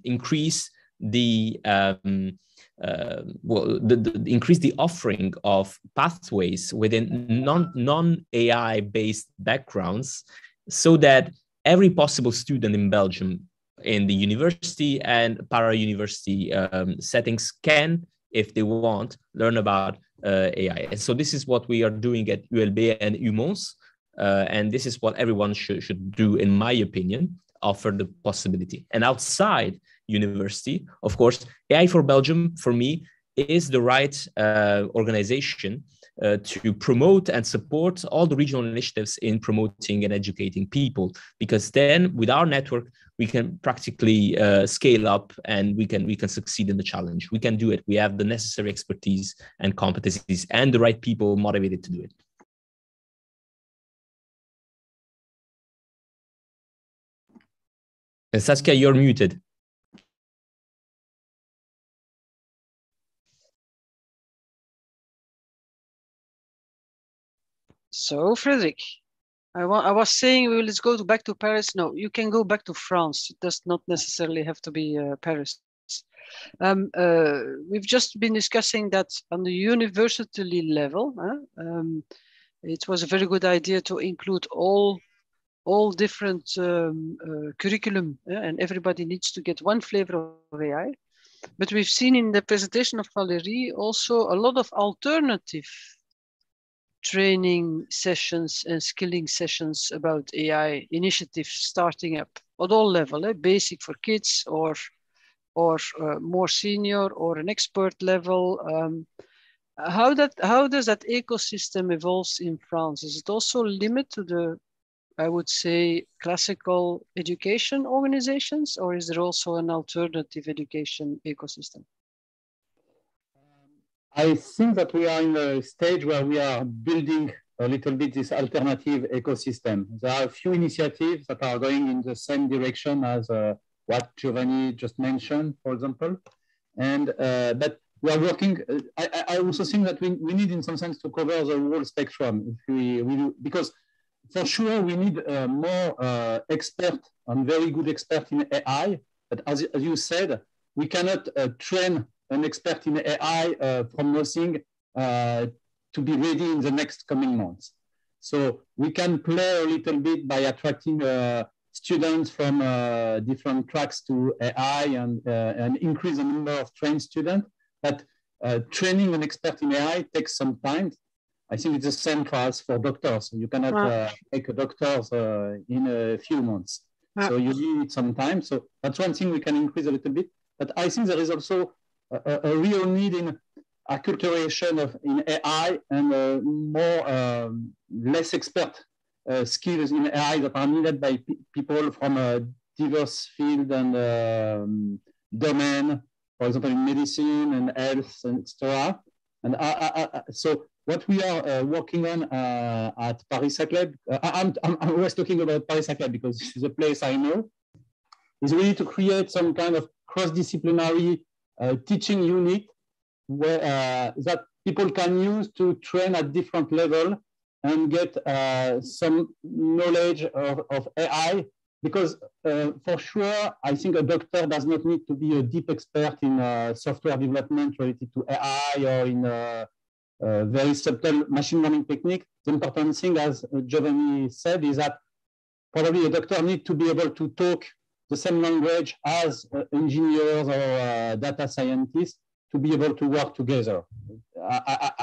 increase increase the offering of pathways within non-AI based backgrounds, so that every possible student in Belgium in the university and para-university settings can, if they want, learn about AI. And so this is what we are doing at ULB and UMONS, and this is what everyone should do, in my opinion, offer the possibility. And outside university, of course, AI for Belgium, for me, is the right organization to promote and support all the regional initiatives in promoting and educating people, because then with our network, we can practically scale up, and we can succeed in the challenge. We can do it. We have the necessary expertise and competencies and the right people motivated to do it. Saskia, you're muted. So, Frederick, I was saying let's go back to Paris. No, you can go back to France. It does not necessarily have to be Paris. We've just been discussing that on the university level. It was a very good idea to include all different curriculum, and everybody needs to get one flavor of AI. But we've seen in the presentation of Valérie also a lot of alternative training sessions and skilling sessions about AI initiatives starting up at all levels, basic for kids or more senior or an expert level. How does that ecosystem evolves in France? Is it also limited to the, I would say, classical education organizations, or is there also an alternative education ecosystem? I think that we are in a stage where we are building a little bit this alternative ecosystem. There are a few initiatives that are going in the same direction as what Giovanni just mentioned, for example. And but we are working. I also think that we need, in some sense, to cover the whole spectrum. If because for sure we need more expert and very good expert in AI. But as you said, we cannot train an expert in AI from nothing to be ready in the next coming months. So we can play a little bit by attracting students from different tracks to AI and increase the number of trained students. But training an expert in AI takes some time. I think it's the same for doctors. You cannot make a doctor in a few months. So you need some time. So that's one thing we can increase a little bit. But I think there is also a real need in acculturation in AI and more less expert skills in AI that are needed by people from a diverse field and domain, for example, in medicine and health, and etc. And so what we are working on at Paris-Saclay, I'm always talking about Paris-Saclay because this is a place I know, is really to create some kind of cross-disciplinary teaching unit where that people can use to train at different levels and get some knowledge of AI. Because for sure, I think a doctor does not need to be a deep expert in software development related to AI or in very subtle machine learning technique. The important thing, as Giovanni said, is that probably a doctor needs to be able to talk the same language as engineers or data scientists to be able to work together.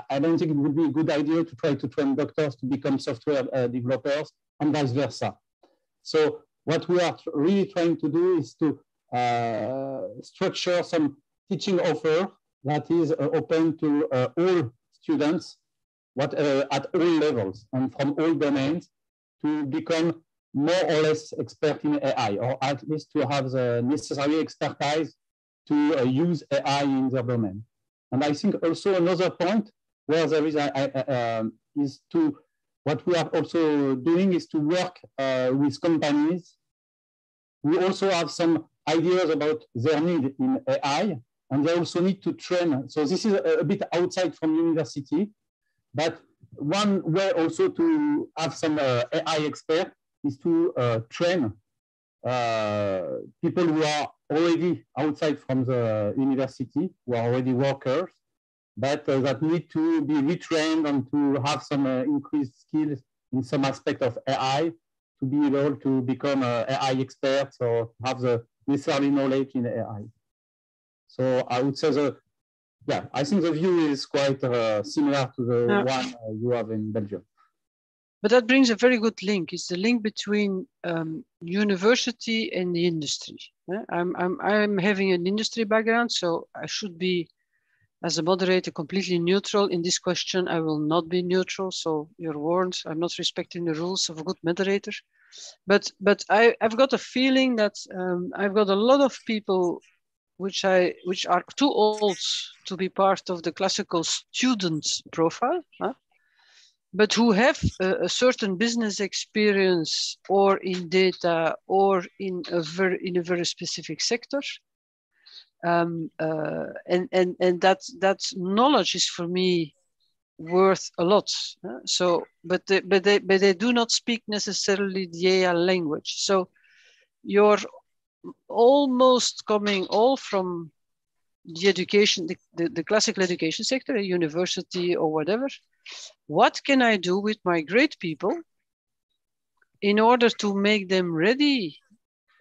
I don't think it would be a good idea to try to train doctors to become software developers and vice versa. So what we are really trying to do is to structure some teaching offer that is open to all students at all levels and from all domains to become more or less expert in AI, or at least to have the necessary expertise to use AI in their domain. And I think also another point where there is is to, what we are also doing is to work with companies who also have some ideas about their need in AI, and they also need to train. So this is a bit outside from university, but one way also to have some AI expert is to train people who are already outside from the university, who are already workers, but that need to be retrained and to have some increased skills in some aspect of AI to be able to become AI experts or have the necessary knowledge in AI. So I would say I think the view is quite similar to the one you have in Belgium. But that brings a very good link. It's the link between university and the industry. I'm having an industry background, so I should be, as a moderator, completely neutral. In this question, I will not be neutral, so you're warned. I'm not respecting the rules of a good moderator. But I've got a feeling that I've got a lot of people which are too old to be part of the classical student profile. but who have a certain business experience or in data or in a very specific sector. And that knowledge is for me worth a lot. So, but they do not speak necessarily the AI language. So you're almost coming all from the education, the classical education sector, a university or whatever. What can I do with my great people in order to make them ready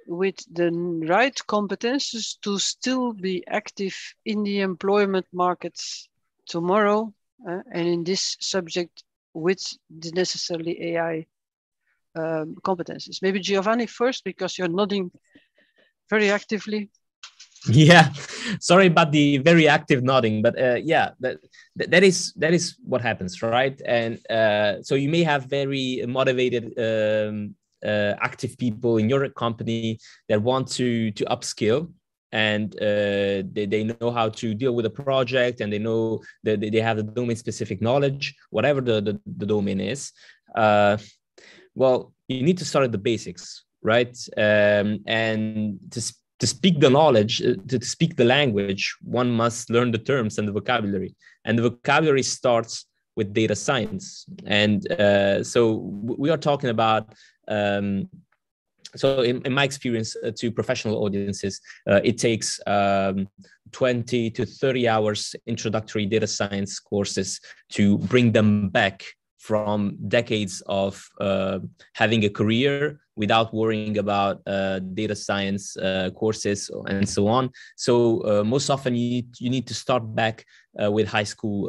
with the right competences to still be active in the employment markets tomorrow, and in this subject with the necessarily AI competences? Maybe Giovanni first, because you're nodding very actively. Yeah, sorry about the very active nodding, but yeah, that is what happens, right? And so you may have very motivated, active people in your company that want to upskill, and they know how to deal with a project, and they know that they have the domain specific knowledge, whatever the domain is. Well, you need to start at the basics, right? And to speak the knowledge, to speak the language, one must learn the terms and the vocabulary. And the vocabulary starts with data science. And so we are talking about, so in my experience, to professional audiences, it takes 20 to 30 hours introductory data science courses to bring them back from decades of having a career without worrying about data science courses and so on. So most often you need to start back with high school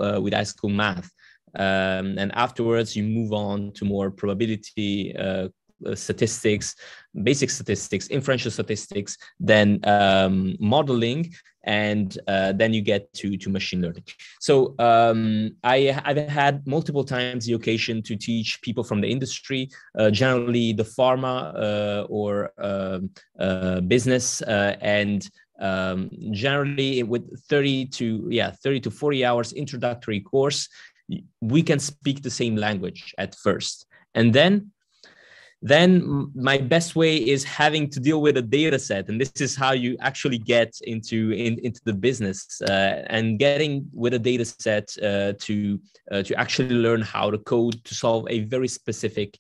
math, and afterwards you move on to more probability statistics, basic statistics, inferential statistics, then modeling, and then you get to machine learning. So I've had multiple times the occasion to teach people from the industry, generally the pharma or business, and generally with 30 to 40 hours introductory course, we can speak the same language at first. And then my best way is having to deal with a data set, and this is how you actually get into the business, and getting with a data set to actually learn how to code to solve a very specific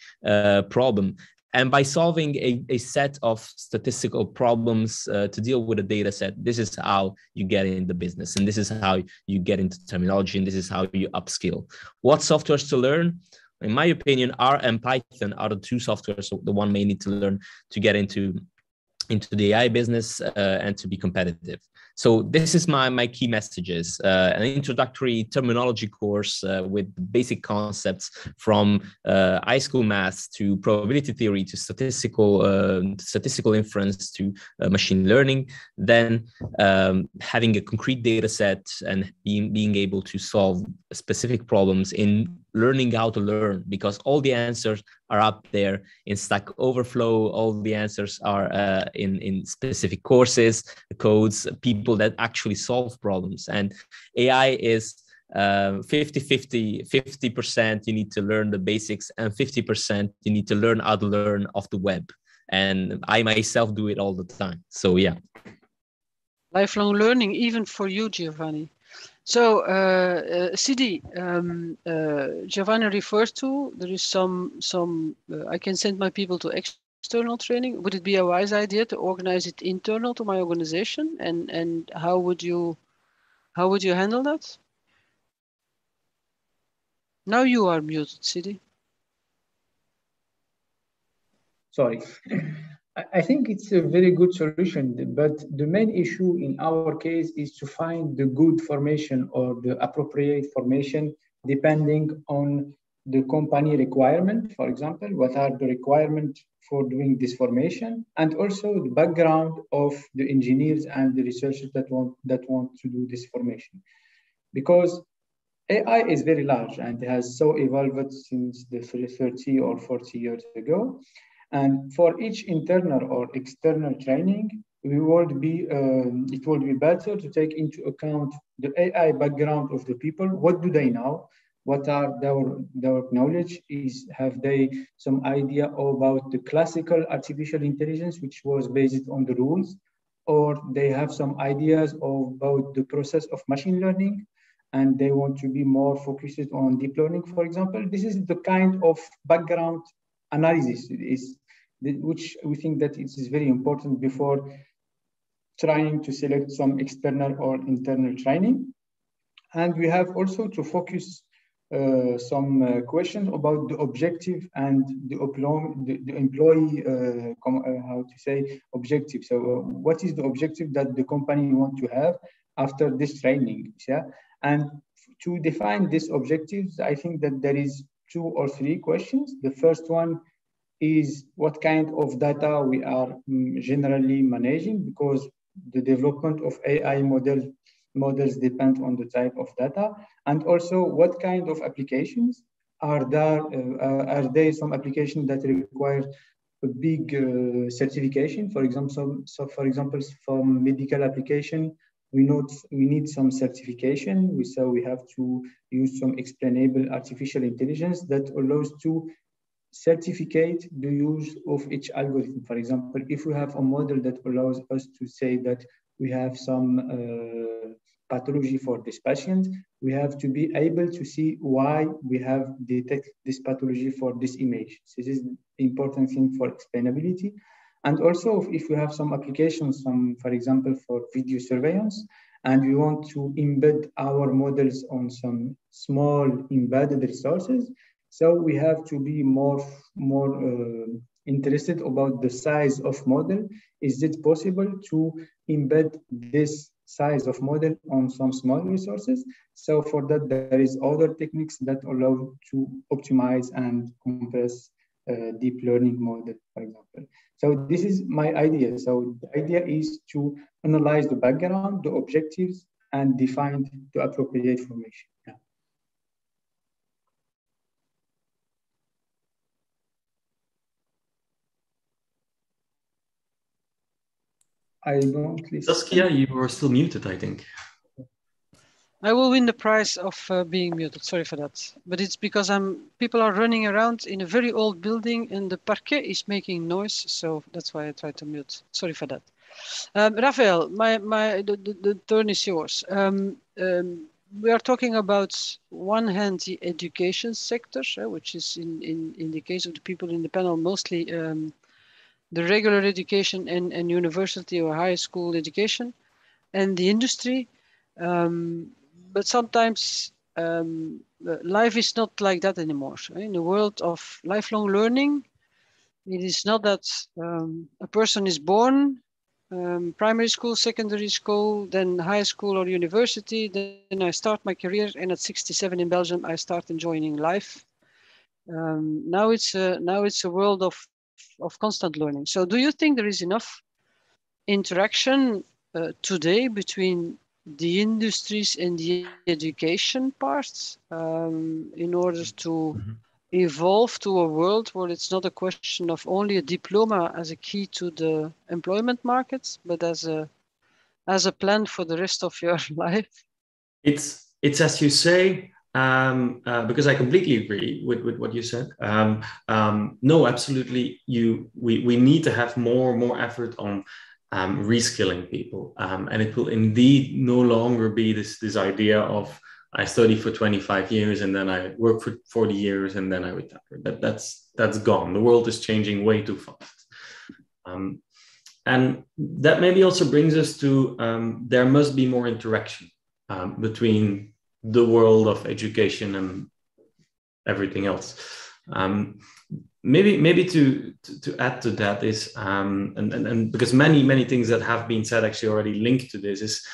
problem. And by solving a set of statistical problems to deal with a data set, this is how you get in the business, and this is how you get into terminology, and this is how you upskill. What softwares to learn? In my opinion, R and Python are the two softwares the one may need to learn to get into the AI business and to be competitive. So this is my key messages: an introductory terminology course with basic concepts from high school math to probability theory to statistical inference to machine learning. Then having a concrete data set and being able to solve specific problems in learning how to learn, because all the answers are up there in Stack Overflow. All the answers are in specific courses, codes, people that actually solve problems. And AI is 50% you need to learn the basics, and 50% you need to learn how to learn off the web. And I myself do it all the time. So yeah. Lifelong learning, even for you, Giovanni. So, Sidi, Giovanni refers to, there is some I can send my people to external training. Would it be a wise idea to organize it internal to my organization? And how would you handle that? Now you are muted, Sidi. Sorry. I think it's a very good solution, but the main issue in our case is to find the good formation or the appropriate formation depending on the company requirement. For example, what are the requirements for doing this formation, and also the background of the engineers and the researchers that want to do this formation. Because AI is very large and has so evolved since the 30 or 40 years ago. And for each internal or external training, it would be better to take into account the AI background of the people. What do they know? what are their knowledge? Have they some idea about the classical artificial intelligence, which was based on the rules, or they have some ideas about the process of machine learning, and they want to be more focused on deep learning, for example? This is the kind of background analysis which we think that it is very important before trying to select some external or internal training. And we have also to focus some questions about the objective and the employee, how to say, objective. So what is the objective that the company want to have after this training? Yeah. And to define these objectives, I think that there is 2 or 3 questions. The first one is what kind of data we are generally managing, because the development of AI models depend on the type of data, and also what kind of applications are there. Are there some applications that require a big certification? For example, for medical application, we need some certification. So we have to use some explainable artificial intelligence that allows to certificate the use of each algorithm. For example, if we have a model that allows us to say that we have some pathology for this patient, we have to be able to see why we have detected this pathology for this image. So this is the important thing for explainability. And also, if we have some applications, for example, for video surveillance, and we want to embed our models on some small embedded resources, so we have to be more interested about the size of model. Is it possible to embed this size of model on some small resources? So for that, there is other techniques that allow to optimize and compress deep learning model, for example. So this is my idea. So the idea is to analyze the background, the objectives, and define the appropriate formation. Yeah. I don't listen. Saskia, you were still muted, I think. I will win the prize of being muted. Sorry for that. But it's because people are running around in a very old building and the parquet is making noise. So that's why I tried to mute. Sorry for that. Raphael, the turn is yours. We are talking about one hand the education sector, which is in the case of the people in the panel, mostly the regular education and university or high school education, and the industry. But sometimes life is not like that anymore. In the world of lifelong learning, it is not that a person is born, primary school, secondary school, then high school or university, then I start my career, and at 67 in Belgium, I start enjoying life. Now it's a world of constant learning. So do you think there is enough interaction today between the industries and the education parts in order to evolve to a world where it's not a question of only a diploma as a key to the employment markets, but as a plan for the rest of your life? It's as you say, because I completely agree with what you said. No, absolutely. We need to have more effort on reskilling people, and it will indeed no longer be this idea of I study for 25 years and then I work for 40 years and then I retire. That's gone. The world is changing way too fast, and that maybe also brings us to there must be more interaction between the world of education and everything else. Maybe to add to that is, and because many things that have been said actually already linked to this is,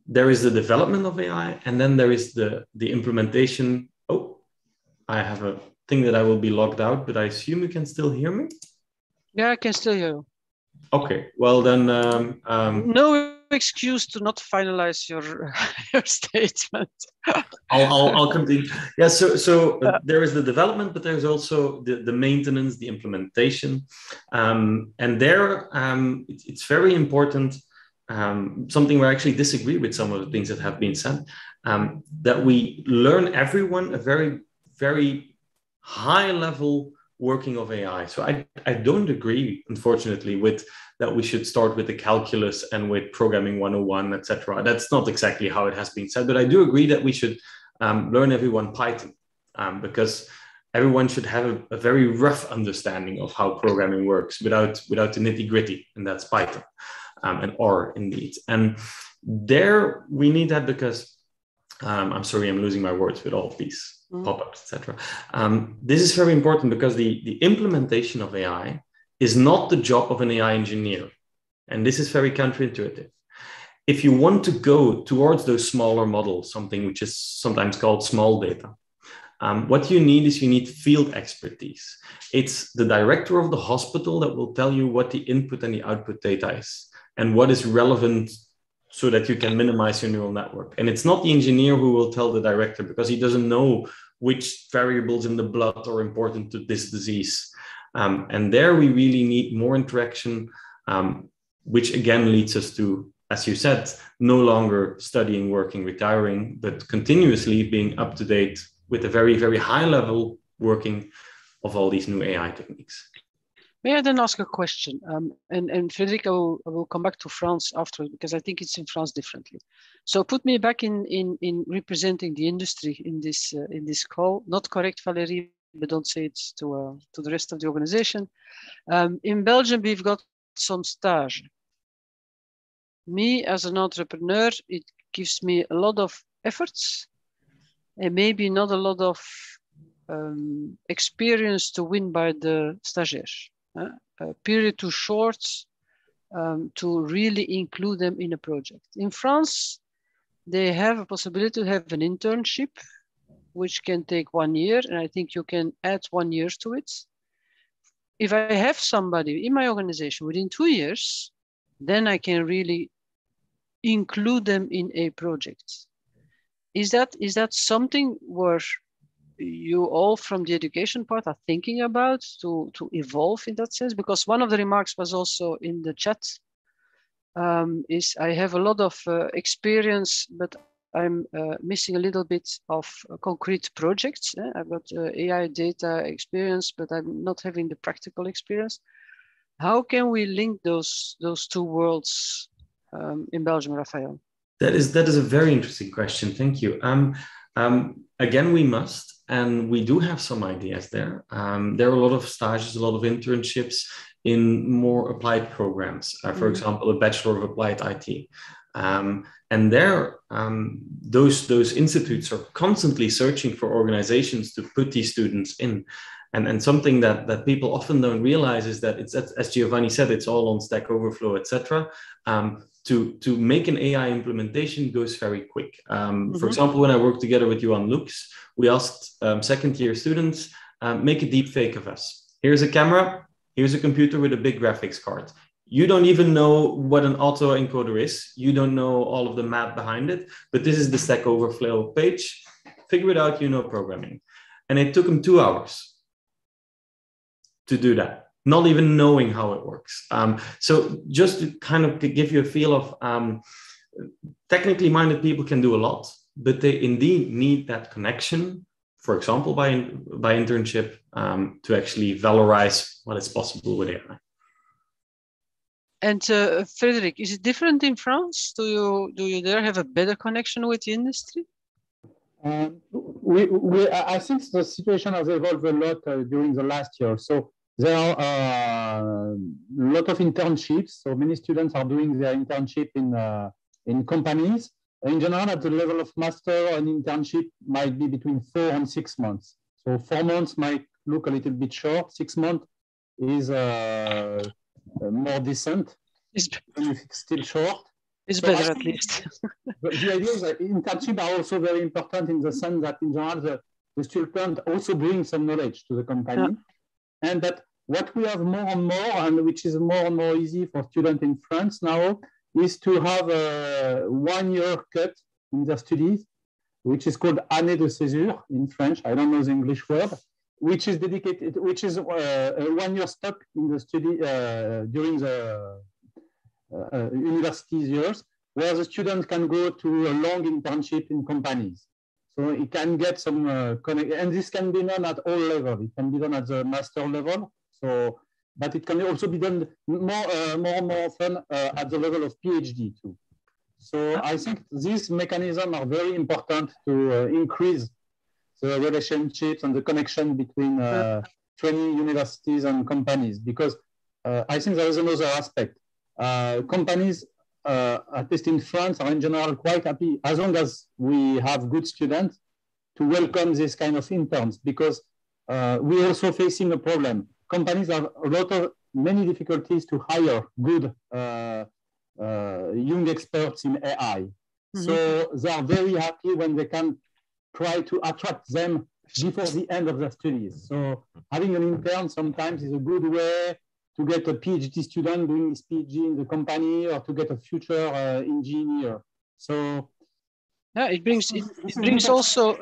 there is the development of AI, and then there is the implementation. Oh, I have a thing that I will be logged out, but I assume you can still hear me? Yeah, I can still hear you. Okay, well then... no excuse to not finalize your statement. I'll continue. Yeah, so there is the development, but there's also the maintenance, the implementation. And there, it's very important something where I actually disagree with some of the things that have been said, that we learn everyone a very, very high level working of AI. So I don't agree, unfortunately, with that we should start with the calculus and with programming 101, etc. That's not exactly how it has been said, but I do agree that we should learn everyone Python, because everyone should have a very rough understanding of how programming works without the nitty gritty, and that's Python and R indeed. And there we need that because, I'm sorry, I'm losing my words with all of these pop-ups, etc. This is very important because the implementation of AI is not the job of an AI engineer. And this is very counterintuitive. If you want to go towards those smaller models, something which is sometimes called small data, what you need field expertise. It's the director of the hospital that will tell you what the input and the output data is and what is relevant so that you can minimize your neural network. And it's not the engineer who will tell the director because he doesn't know which variables in the blood are important to this disease. And there we really need more interaction, which again leads us to, as you said, no longer studying, working, retiring, but continuously being up to date with a very, very high level working of all these new AI techniques. May I then ask a question? And Frederic, I will come back to France afterwards because I think it's in France differently. So put me back in representing the industry in this call. Not correct, Valérie, but don't say it to the rest of the organization. In Belgium, we've got some stage. Me as an entrepreneur, it gives me a lot of efforts and maybe not a lot of experience to win by the stagiaires. A period too short to really include them in a project. In France, they have a possibility to have an internship, which can take 1 year, and I think you can add 1 year to it. If I have somebody in my organization within 2 years, then I can really include them in a project. Is that something where you all from the education part are thinking about to evolve in that sense? Because one of the remarks was also in the chat, is I have a lot of experience, but I'm missing a little bit of concrete projects. I've got AI data experience, but I'm not having the practical experience. How can we link those two worlds in Belgium, Raphael? That is a very interesting question. Thank you. Again, we must, and we do have some ideas there. There are a lot of stages, a lot of internships in more applied programs. For example, a Bachelor of Applied IT. And there, those institutes are constantly searching for organizations to put these students in. And something that people often don't realize is that it's, as Giovanni said, it's all on Stack Overflow, etc. To make an AI implementation goes very quick. For example, when I worked together with Johan Lux, we asked second-year students, make a deep fake of us. Here's a camera, here's a computer with a big graphics card. You don't even know what an autoencoder is. You don't know all of the math behind it, but this is the Stack Overflow page. Figure it out, you know programming. And it took them 2 hours to do that, not even knowing how it works. So just to kind of give you a feel of technically minded people can do a lot, but they indeed need that connection, for example, by internship, to actually valorize what is possible with AI. And Frederic, is it different in France? Do you there have a better connection with the industry? I think the situation has evolved a lot during the last year. So there are a lot of internships. So many students are doing their internship in companies. In general, at the level of master, an internship might be between 4 and 6 months. So 4 months might look a little bit short. 6 months is more decent. It's still short. It's so better at least. But the idea is that internships are also very important in the sense that in general, the student also brings some knowledge to the company. Yeah. And that what we have more and more, and which is more and more easy for students in France now, is to have a 1 year cut in their studies, which is called année de césure in French. I don't know the English word, which is dedicated, which is a 1 year stop in the study during the university years, where the student can go to a long internship in companies. So it can get some and this can be done at all levels. It can be done at the master level. So, but it can also be done more and more often at the level of PhD too. So I think these mechanisms are very important to increase the relationships and the connection between training universities and companies, because I think there is another aspect. Companies, at least in France, are in general quite happy as long as we have good students to welcome this kind of interns, because we're also facing a problem. Companies have many difficulties to hire good young experts in AI. Mm-hmm. So they are very happy when they can try to attract them before the end of their studies. So having an intern sometimes is a good way to get a PhD student doing his PhD in the company, or to get a future engineer. So yeah, it brings also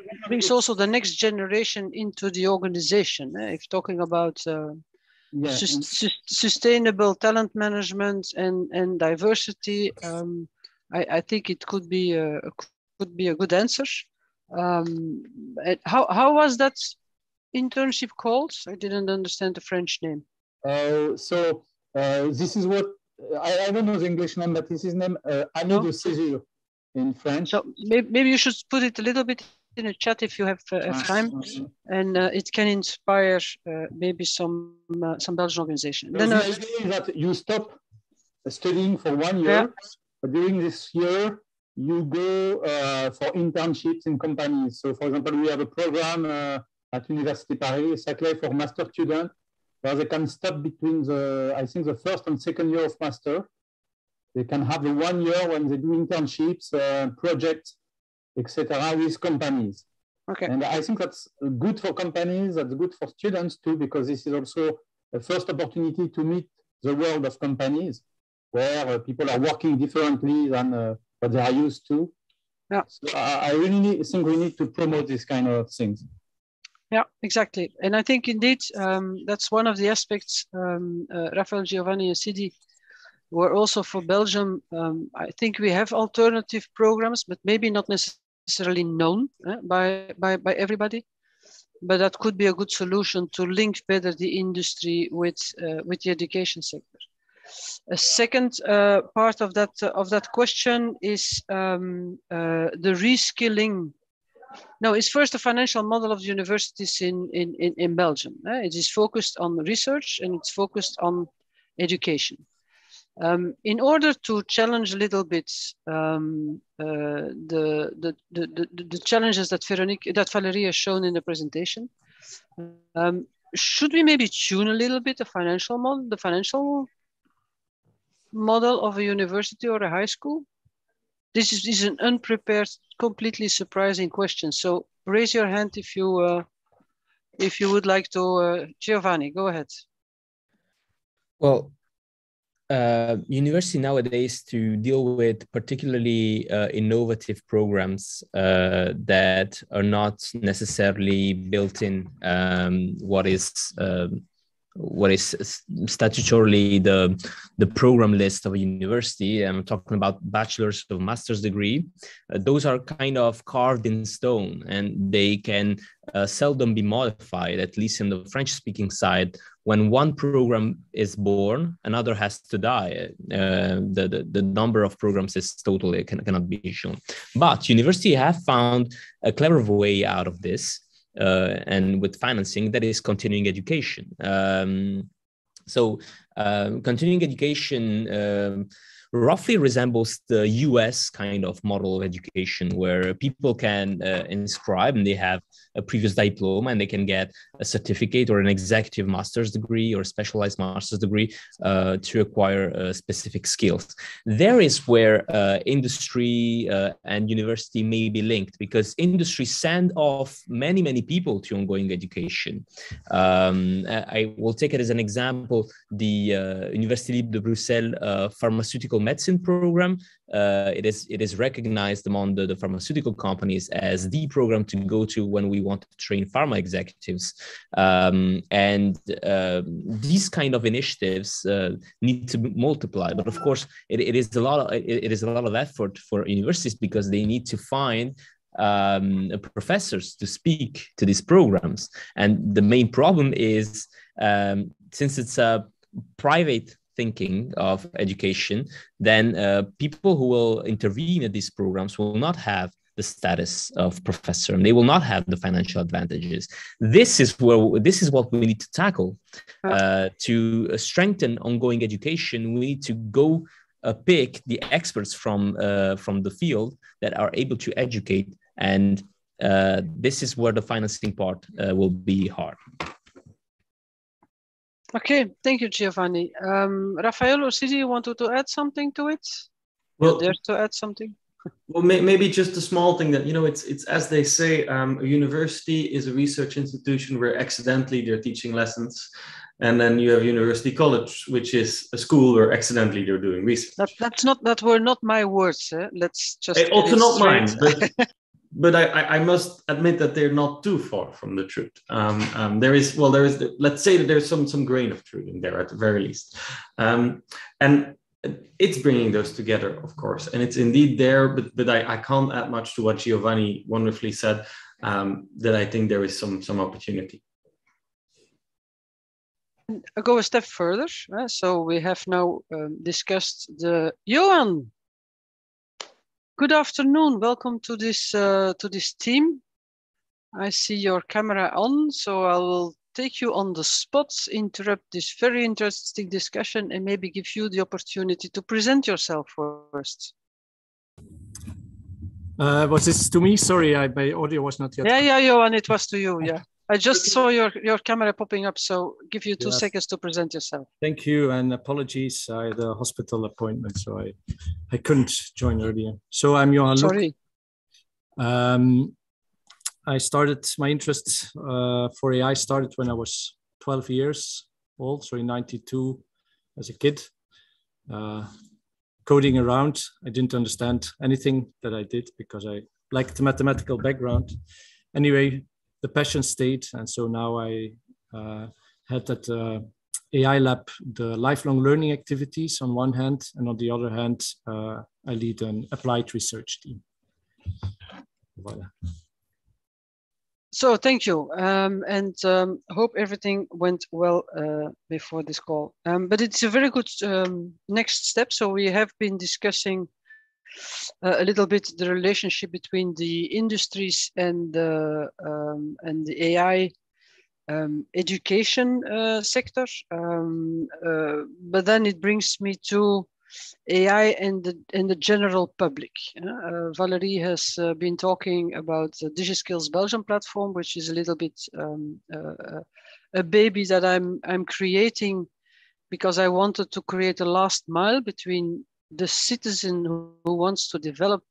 the next generation into the organization. If talking about sustainable talent management and diversity, I think it could be a good answer. How was that internship called? I didn't understand the French name. This is what I don't know the English name, but this is name année de césure in French. So maybe you should put it a little bit in the chat if you have time, and it can inspire maybe some Belgian organization. Then the idea is that you stop studying for 1 year, but during this year you go for internships in companies. So, for example, we have a program at Université Paris, Saclay, for master students, where they can stop between I think the first and second year of master. They can have the 1 year when they do internships, projects, etc., with companies. Okay. And I think that's good for companies, that's good for students too, because this is also a first opportunity to meet the world of companies, where people are working differently than what they are used to. Yeah. So I really think we need to promote this kind of things. Yeah, exactly. And I think indeed that's one of the aspects Raphael, Giovanni, and Sidi were also for Belgium. I think we have alternative programs, but maybe not necessarily known by everybody. But that could be a good solution to link better the industry with the education sector. A second part of that question is the reskilling. No, it's first the financial model of the universities in Belgium. It is focused on research and it's focused on education. In order to challenge a little bit the challenges that Valérie has shown in the presentation, should we maybe tune a little bit the financial model of a university or a high school? This is an unprepared, completely surprising question. So raise your hand if you would like to. Giovanni, go ahead. Well, university nowadays, to deal with particularly innovative programs that are not necessarily built in what is statutorily the program list of a university. I'm talking about bachelor's or master's degree. Those are kind of carved in stone, and they can seldom be modified, at least in the French-speaking side. When one program is born, another has to die. The number of programs is totally cannot be shown. But university have found a clever way out of this. And with financing, that is continuing education. Continuing education roughly resembles the US kind of model of education, where people can inscribe and they have a previous diploma and they can get a certificate or an executive master's degree or specialized master's degree to acquire specific skills. There is where industry and university may be linked, because industry send off many people to ongoing education. I will take it as an example, the Université Libre de Bruxelles pharmaceutical practical medicine program. It is recognized among the pharmaceutical companies as the program to go to when we want to train pharma executives. These kind of initiatives need to multiply. But of course, it is a lot of effort for universities, because they need to find professors to speak to these programs. And the main problem is, since it's a private thinking of education, then people who will intervene in these programs will not have the status of professor, and they will not have the financial advantages. This is what we need to tackle. To strengthen ongoing education, we need to go pick the experts from the field that are able to educate, and this is where the financing part will be hard. Okay, thank you, Giovanni. Raphael or Sidi, you wanted to add something to it? Well, dare to add something? Well, maybe just a small thing that, it's as they say, a university is a research institution where accidentally they're teaching lessons. And then you have university college, which is a school where accidentally they're doing research. That were not my words. Let's just also not mine, but I must admit that they're not too far from the truth. Let's say that there's some grain of truth in there at the very least. And it's bringing those together, of course, and it's indeed there, but I can't add much to what Giovanni wonderfully said, that I think there is some opportunity. I'll go a step further. So we have now discussed the Johan. Good afternoon. Welcome to this team. I see your camera on, so I will take you on the spot, interrupt this very interesting discussion, and maybe give you the opportunity to present yourself first. Was this to me? Sorry, my audio was not yet. Yeah, Johan, it was to you. Yeah, I just saw your camera popping up, so give you 2 seconds to present yourself. Thank you, and apologies. I had a hospital appointment, so I couldn't join earlier. So I'm Johan Luc. Sorry. I started my interest for AI started when I was 12 years old, so in '92 as a kid, coding around. I didn't understand anything that I did because I liked the mathematical background. Anyway, the passion stayed, and so now I had at AI Lab the lifelong learning activities on one hand, and on the other hand, I lead an applied research team. Voilà. So thank you, and hope everything went well before this call. But it's a very good next step. So we have been discussing a little bit the relationship between the industries and the AI education sector. But then it brings me to AI and the general public. Valerie has been talking about the DigiSkills Belgium platform, which is a little bit a baby that I'm creating because I wanted to create a last mile between the citizen who wants to develop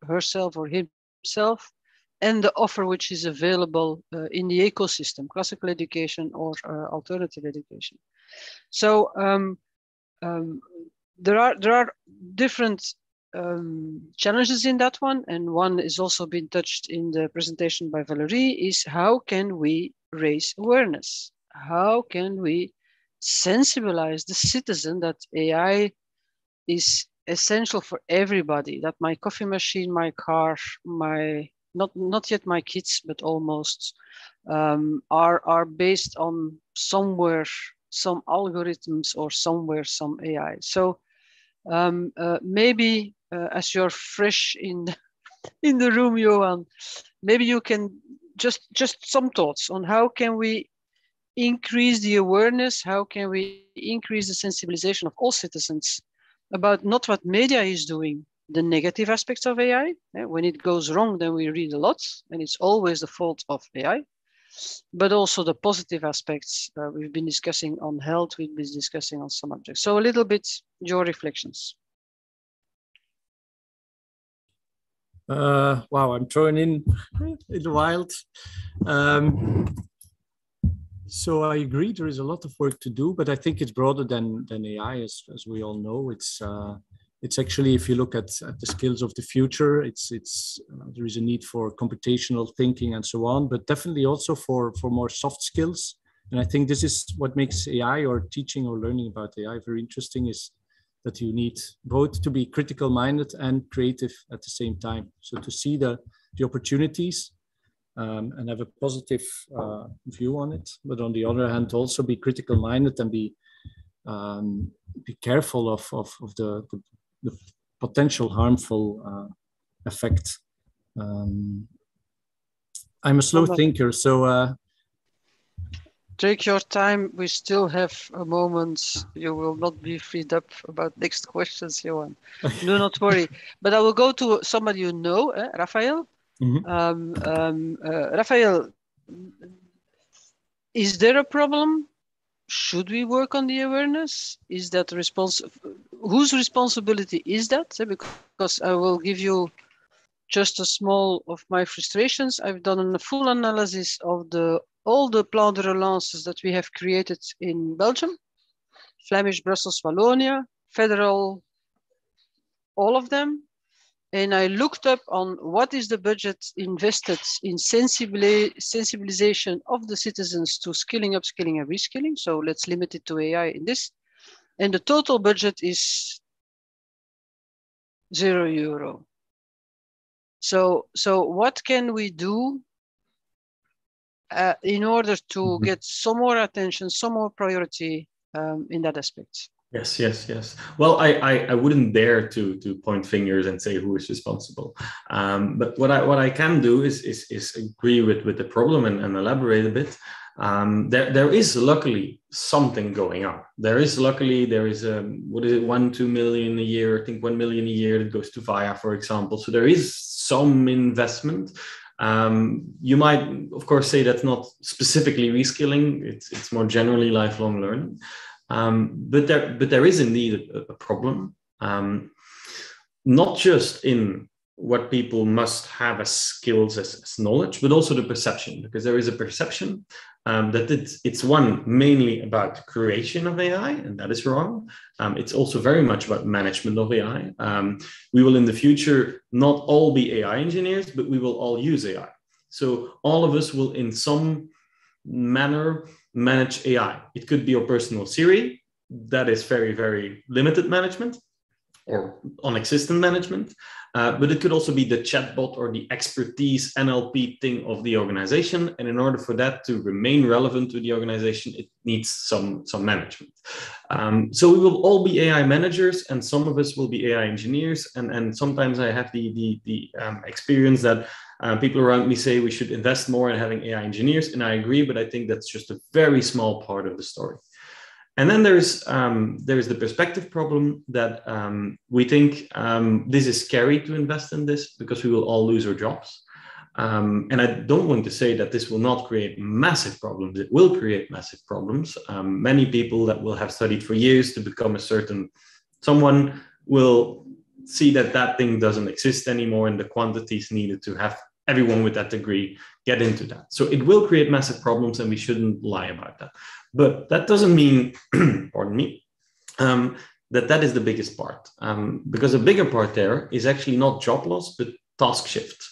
herself or himself and the offer which is available in the ecosystem, classical education or alternative education. So there are different challenges in that one, and one is also been touched in the presentation by Valerie, is how can we raise awareness? How can we sensibilize the citizen that AI is essential for everybody, that my coffee machine, my car, not yet my kids, but almost, are based on somewhere some algorithms or somewhere some AI. So maybe as you're fresh in the room, Johan, maybe you can just some thoughts on how can we increase the awareness, how can we increase the sensibilization of all citizens about not what media is doing, the negative aspects of AI. When it goes wrong, then we read a lot, and it's always the fault of AI. But also the positive aspects. We've been discussing on health, we've been discussing on some objects. So a little bit your reflections. Wow, I'm thrown in the wild. So I agree, there is a lot of work to do, but I think it's broader than AI, as we all know. It's it's actually, if you look at the skills of the future, there is a need for computational thinking and so on, but definitely also for more soft skills. And I think this is what makes AI or teaching or learning about AI very interesting, is that you need both to be critical minded and creative at the same time. So to see the opportunities and have a positive view on it, but on the other hand, also be critical minded and be careful of the potential harmful effect. I'm a slow thinker, so take your time. We still have a moment. You will not be freed up about next questions, Johan. Do not worry. But I will go to somebody you know, Raphael. Raphael, is there a problem? Should we work on the awareness? Is that whose responsibility is that? Because I will give you just a small of my frustrations. I've done a full analysis of all the plan de relances that we have created in Belgium, Flemish, Brussels, Wallonia, federal, all of them. And I looked up on what is the budget invested in sensibilization of the citizens to skilling, upskilling, and reskilling. So let's limit it to AI in this. And the total budget is €0. So what can we do in order to get some more attention, some more priority in that aspect? Yes. Well, I wouldn't dare to point fingers and say who is responsible. But what I can do is agree with the problem and elaborate a bit. There is luckily something going on. There is what is it, 1-2 million a year? I think 1 million a year that goes to VIA, for example. So there is some investment. You might, of course, say that's not specifically reskilling. It's more generally lifelong learning. But there is indeed a problem, not just in what people must have as skills, as knowledge, but also the perception, because there is a perception that it's mainly about creation of AI, and that is wrong. It's also very much about management of AI. We will in the future not all be AI engineers, but we will all use AI. So all of us will in some manner manage AI. It could be your personal Siri. That is very, very limited management or non-existent management. But it could also be the chatbot or the expertise NLP thing of the organization. And in order for that to remain relevant to the organization, it needs some management. So we will all be AI managers, and some of us will be AI engineers. And sometimes I have the experience that people around me say we should invest more in having AI engineers. And I agree, but I think that's just a very small part of the story. And then there is the perspective problem that we think this is scary to invest in this because we will all lose our jobs. And I don't want to say that this will not create massive problems. It will create massive problems. Many people that will have studied for years to become a certain someone will see that thing doesn't exist anymore, and the quantities needed to have everyone with that degree get into that. So it will create massive problems, and we shouldn't lie about that. But that doesn't mean, pardon me, that is the biggest part. Because a bigger part there is actually not job loss, but task shift.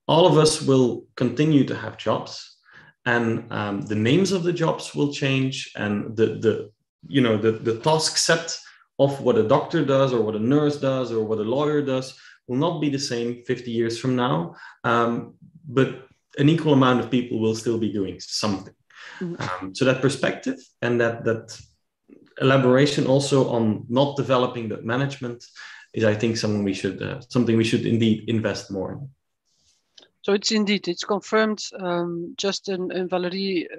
All of us will continue to have jobs, and the names of the jobs will change, and the task set of what a doctor does or what a nurse does or what a lawyer does will not be the same 50 years from now. But an equal amount of people will still be doing something. So that perspective and that elaboration also on not developing that management is, I think, something we should indeed invest more in. So it's confirmed. Justin and Valerie,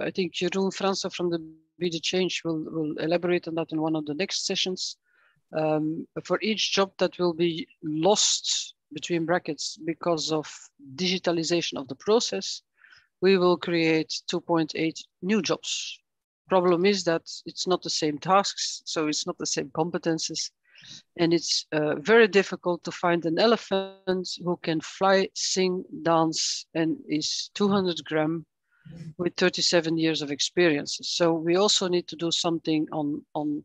I think Jeroen Franse from the Be the Change will elaborate on that in one of the next sessions. For each job that will be lost between brackets because of digitalization of the process, we will create 2.8 new jobs. Problem is that it's not the same tasks, so it's not the same competences. And it's very difficult to find an elephant who can fly, sing, dance, and is 200 grams with 37 years of experience. So we also need to do something on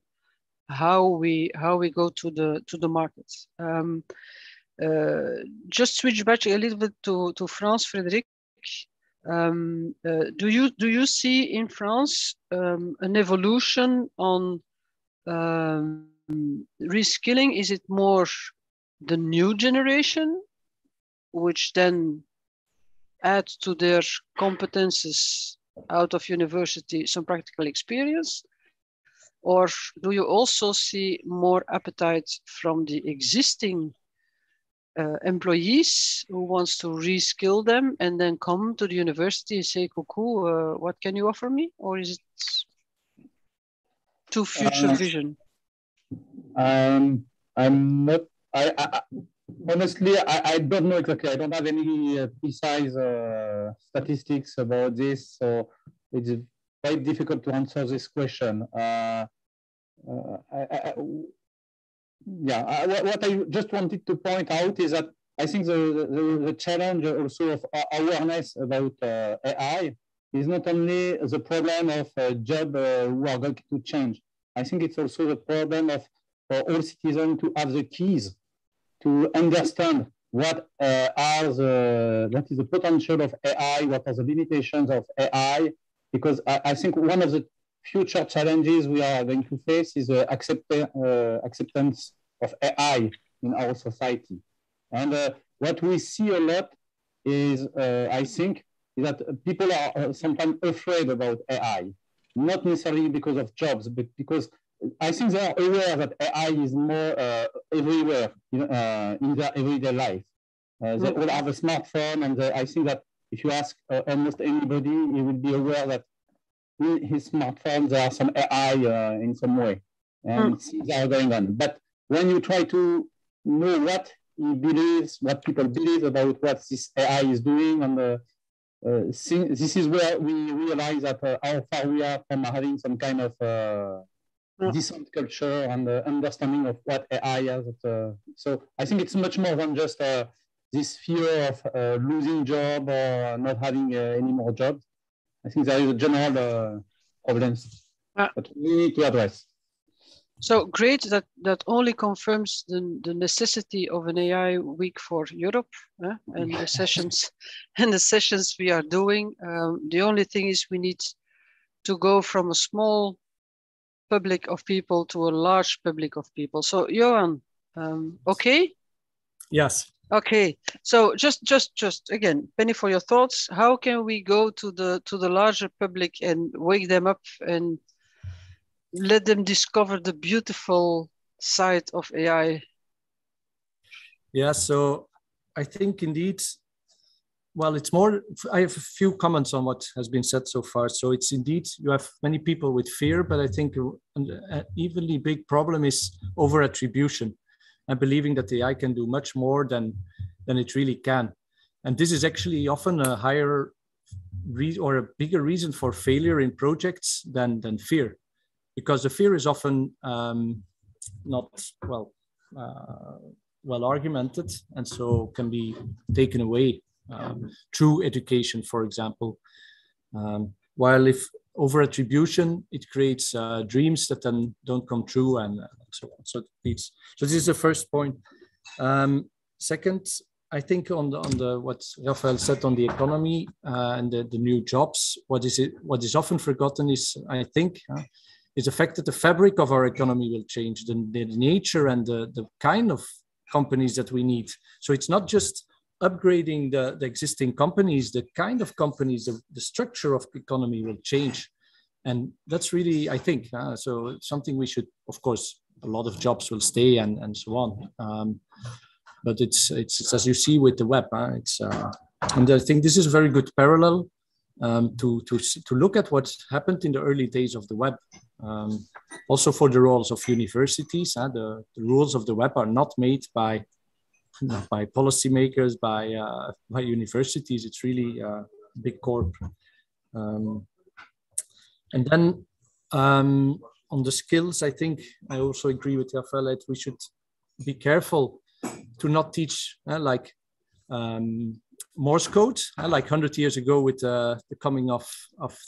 how we go to the markets. Just switch back a little bit to France, Frédéric. Do you see in France an evolution on reskilling? Is it more the new generation, which then add to their competences out of university some practical experience? Or do you also see more appetite from the existing employees who wants to reskill them and then come to the university and say, "Coucou, what can you offer me?" Or is it too future vision? I'm not. Honestly, I don't know exactly. I don't have any precise statistics about this, so it's quite difficult to answer this question. What I just wanted to point out is that I think the challenge also of awareness about AI is not only the problem of job who are going to change. I think it's also the problem of for all citizens to have the keys to understand what is the potential of AI, what are the limitations of AI, because I think one of the future challenges we are going to face is acceptance of AI in our society. And what we see a lot is, I think, is that people are sometimes afraid about AI, not necessarily because of jobs, but because I think they are aware that AI is more everywhere in their everyday life. They all have a smartphone, and I think that if you ask almost anybody, he will be aware that in his smartphone there are some AI in some way, and things are going on. But when you try to know what he believes, what people believe about what this AI is doing, and this is where we realize that how far we are from having some kind of decent culture and understanding of what AI is. So I think it's much more than just this fear of losing job or not having any more jobs. I think there is a general problems that we need to address. So great that only confirms the necessity of an AI week for Europe and the sessions we are doing. The only thing is we need to go from a small public of people to a large public of people. So Johan, okay? Yes. Okay. So just again, Penny, for your thoughts. How can we go to the larger public and wake them up and let them discover the beautiful side of AI? Yeah. So I think indeed. Well, it's more, I have a few comments on what has been said so far. So it's indeed, you have many people with fear, but I think an evenly big problem is over-attribution and believing that AI can do much more than it really can. And this is actually often a higher or a bigger reason for failure in projects than fear, because the fear is often not well argumented, and so can be taken away through education, for example. While if over-attribution, it creates dreams that then don't come true, and so on. So this is the first point. Second, I think on the what Raphael said on the economy and the new jobs, what is often forgotten is, I think, is the fact that the fabric of our economy will change, the nature and the kind of companies that we need. So it's not just upgrading the existing companies, the kind of companies, the structure of the economy will change. And that's really, I think, so something we should, of course, a lot of jobs will stay and so on. But it's as you see with the web, and I think this is a very good parallel to look at what happened in the early days of the web. Also for the roles of universities, the rules of the web are not made by policymakers, by universities. It's really a big corp. And then on the skills, I think I also agree with Raphael that we should be careful to not teach like Morse code, like 100 years ago with the coming of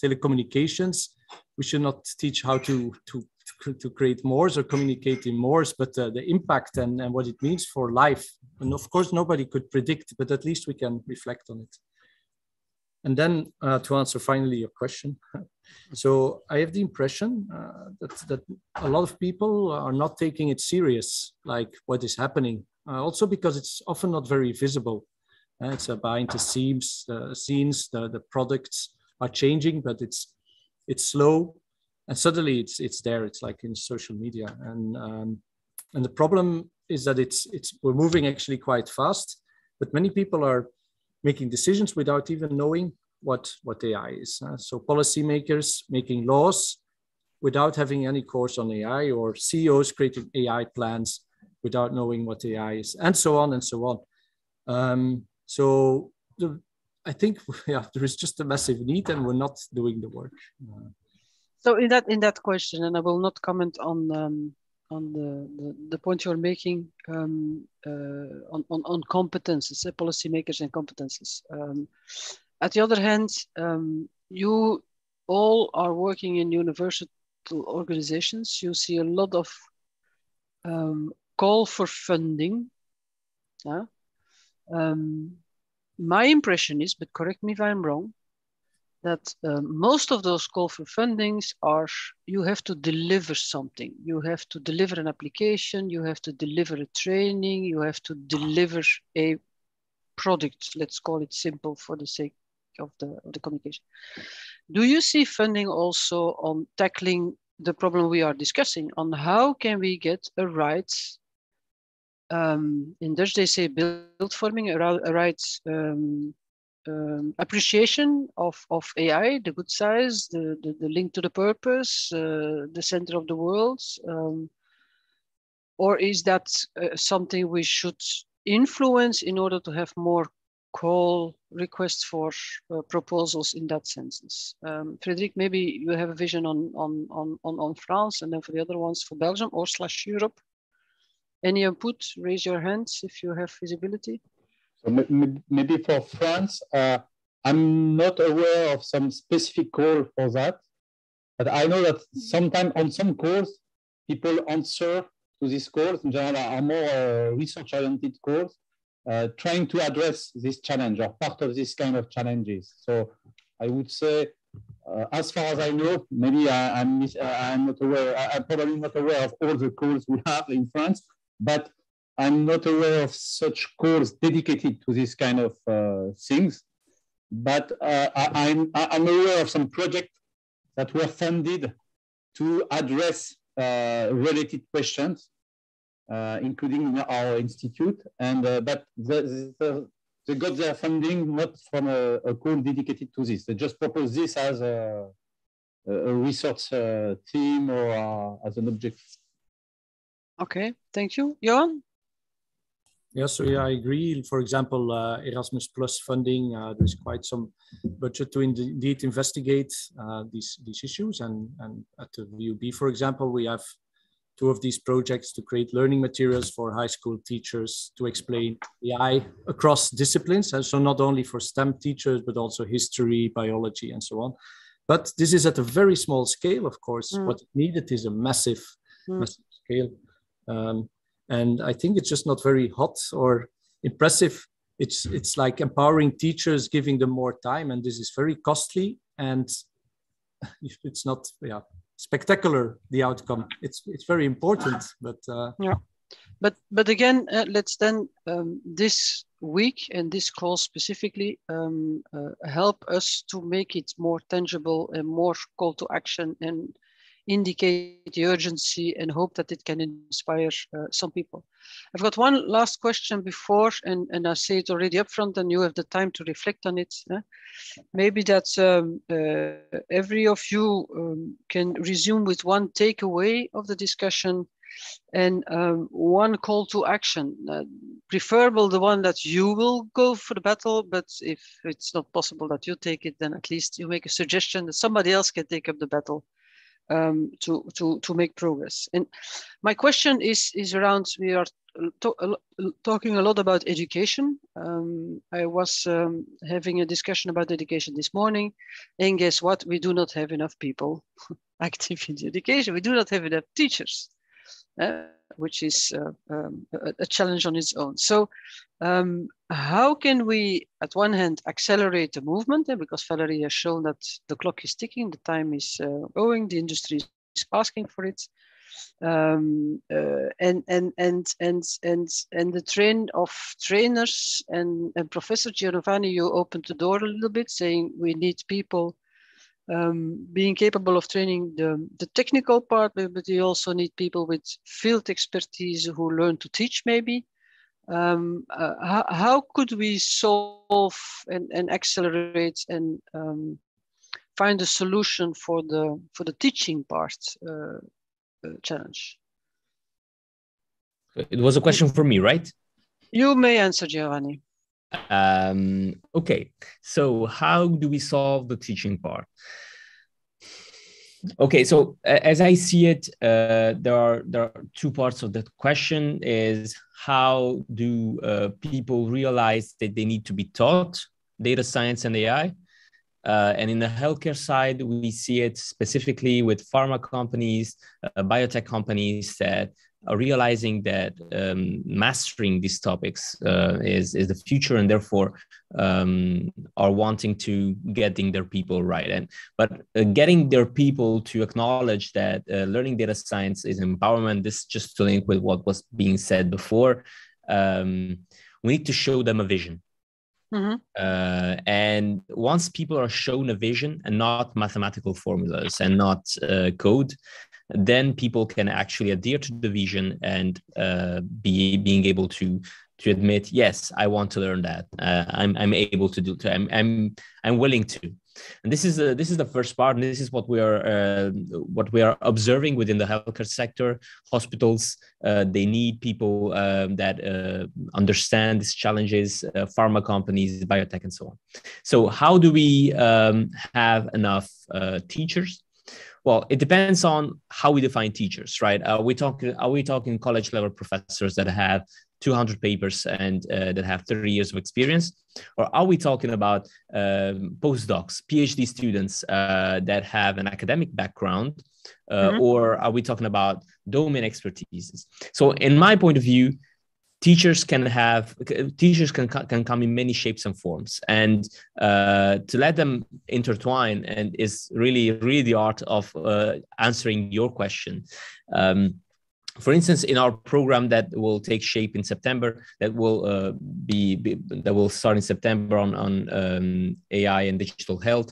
telecommunications. We should not teach how to to create Morse or communicate in Morse, but the impact and what it means for life. And of course, nobody could predict, but at least we can reflect on it. And then to answer finally your question. So I have the impression that a lot of people are not taking it serious, like what is happening. Also because it's often not very visible. It's behind the scenes, the products are changing, but it's slow. And suddenly it's there. It's like in social media. And the problem is that we're moving actually quite fast, but many people are making decisions without even knowing what AI is. So policymakers making laws without having any course on AI, or CEOs creating AI plans without knowing what AI is, and so on and so on. I think there is just a massive need, and we're not doing the work. So in that question, and I will not comment on the point you're making on competences, policymakers and competences. At the other hand, you all are working in university organizations. You see a lot of call for funding. My impression is, but correct me if I'm wrong, that most of those call for fundings are, you have to deliver something. You have to deliver an application, you have to deliver a training, you have to deliver a product, let's call it simple for the sake of the communication. Do you see funding also on tackling the problem we are discussing, on how can we get a right, in Dutch they say beeldvorming, a right appreciation of AI, the good size, the link to the purpose, the center of the world, or is that something we should influence in order to have more call requests for proposals in that sense? Frédéric, maybe you have a vision on France, and then for the other ones for Belgium or / Europe. Any input? Raise your hands if you have visibility. So maybe for France, I'm not aware of some specific call for that, but I know that sometimes on some calls, people answer to these calls, in general are more research-oriented calls, trying to address this challenge or part of this kind of challenges. So I would say, as far as I know, maybe I'm not aware, I'm probably not aware of all the calls we have in France, but I'm not aware of such calls dedicated to this kind of things. But I'm aware of some projects that were funded to address related questions, including our institute, and but they got their funding not from a call dedicated to this. They just proposed this as a research team or as an objective. Okay, thank you. Johan? Yeah, so yeah, I agree. For example, Erasmus Plus funding, there's quite some budget to indeed investigate these issues. And at the VUB, for example, we have 2 of these projects to create learning materials for high school teachers to explain AI across disciplines. And so not only for STEM teachers, but also history, biology, and so on. But this is at a very small scale, of course. What is needed is a massive scale. And I think it's just not very hot or impressive. It's like empowering teachers, giving them more time, and this is very costly. And it's not spectacular, the outcome. It's very important, but yeah. But again, let's then this week and this call specifically help us to make it more tangible and more call to action and indicate the urgency and hope that it can inspire some people. I've got one last question before, and I say it already up front, and you have the time to reflect on it. Maybe that every of you can resume with one takeaway of the discussion and one call to action, preferable the one that you will go for the battle, but if it's not possible that you take it, then at least you make a suggestion that somebody else can take up the battle. to make progress. And my question is around, we are talking a lot about education. I was having a discussion about education this morning, and guess what? We do not have enough people active in education. We do not have enough teachers, which is a challenge on its own. So how can we, at one hand, accelerate the movement? Because Valerie has shown that the clock is ticking, the time is going, the industry is asking for it. And the train of trainers and Professor Giovanni, you opened the door a little bit, saying we need people being capable of training the technical part, but you also need people with field expertise who learn to teach maybe. How could we solve and accelerate and find a solution for the teaching part challenge? It was a question for me, right? You may answer, Giovanni. Okay, so how do we solve the teaching part? Okay, so as I see it, there are two parts of that question. Is how do people realize that they need to be taught data science and AI? And in the healthcare side, we see it specifically with pharma companies, biotech companies that are realizing that mastering these topics is the future, and therefore are wanting to getting their people right. But getting their people to acknowledge that learning data science is empowerment. This just to link with what was being said before. We need to show them a vision. Mm-hmm. And once people are shown a vision and not mathematical formulas and not code, then people can actually adhere to the vision and being able to admit, yes, I want to learn that. I'm able to do. I'm willing to. And this is the first part, and this is what we are observing within the healthcare sector. Hospitals, they need people that understand these challenges. Pharma companies, biotech, and so on. So how do we have enough teachers? Well, it depends on how we define teachers, right? Are we talking college level professors that have 200 papers and that have 30 years of experience? Or are we talking about postdocs, PhD students that have an academic background? Or are we talking about domain expertise? So in my point of view, teachers can come in many shapes and forms, and to let them intertwine and is really the art of answering your question. For instance, in our program that will take shape in September, that will start in September on AI and digital health,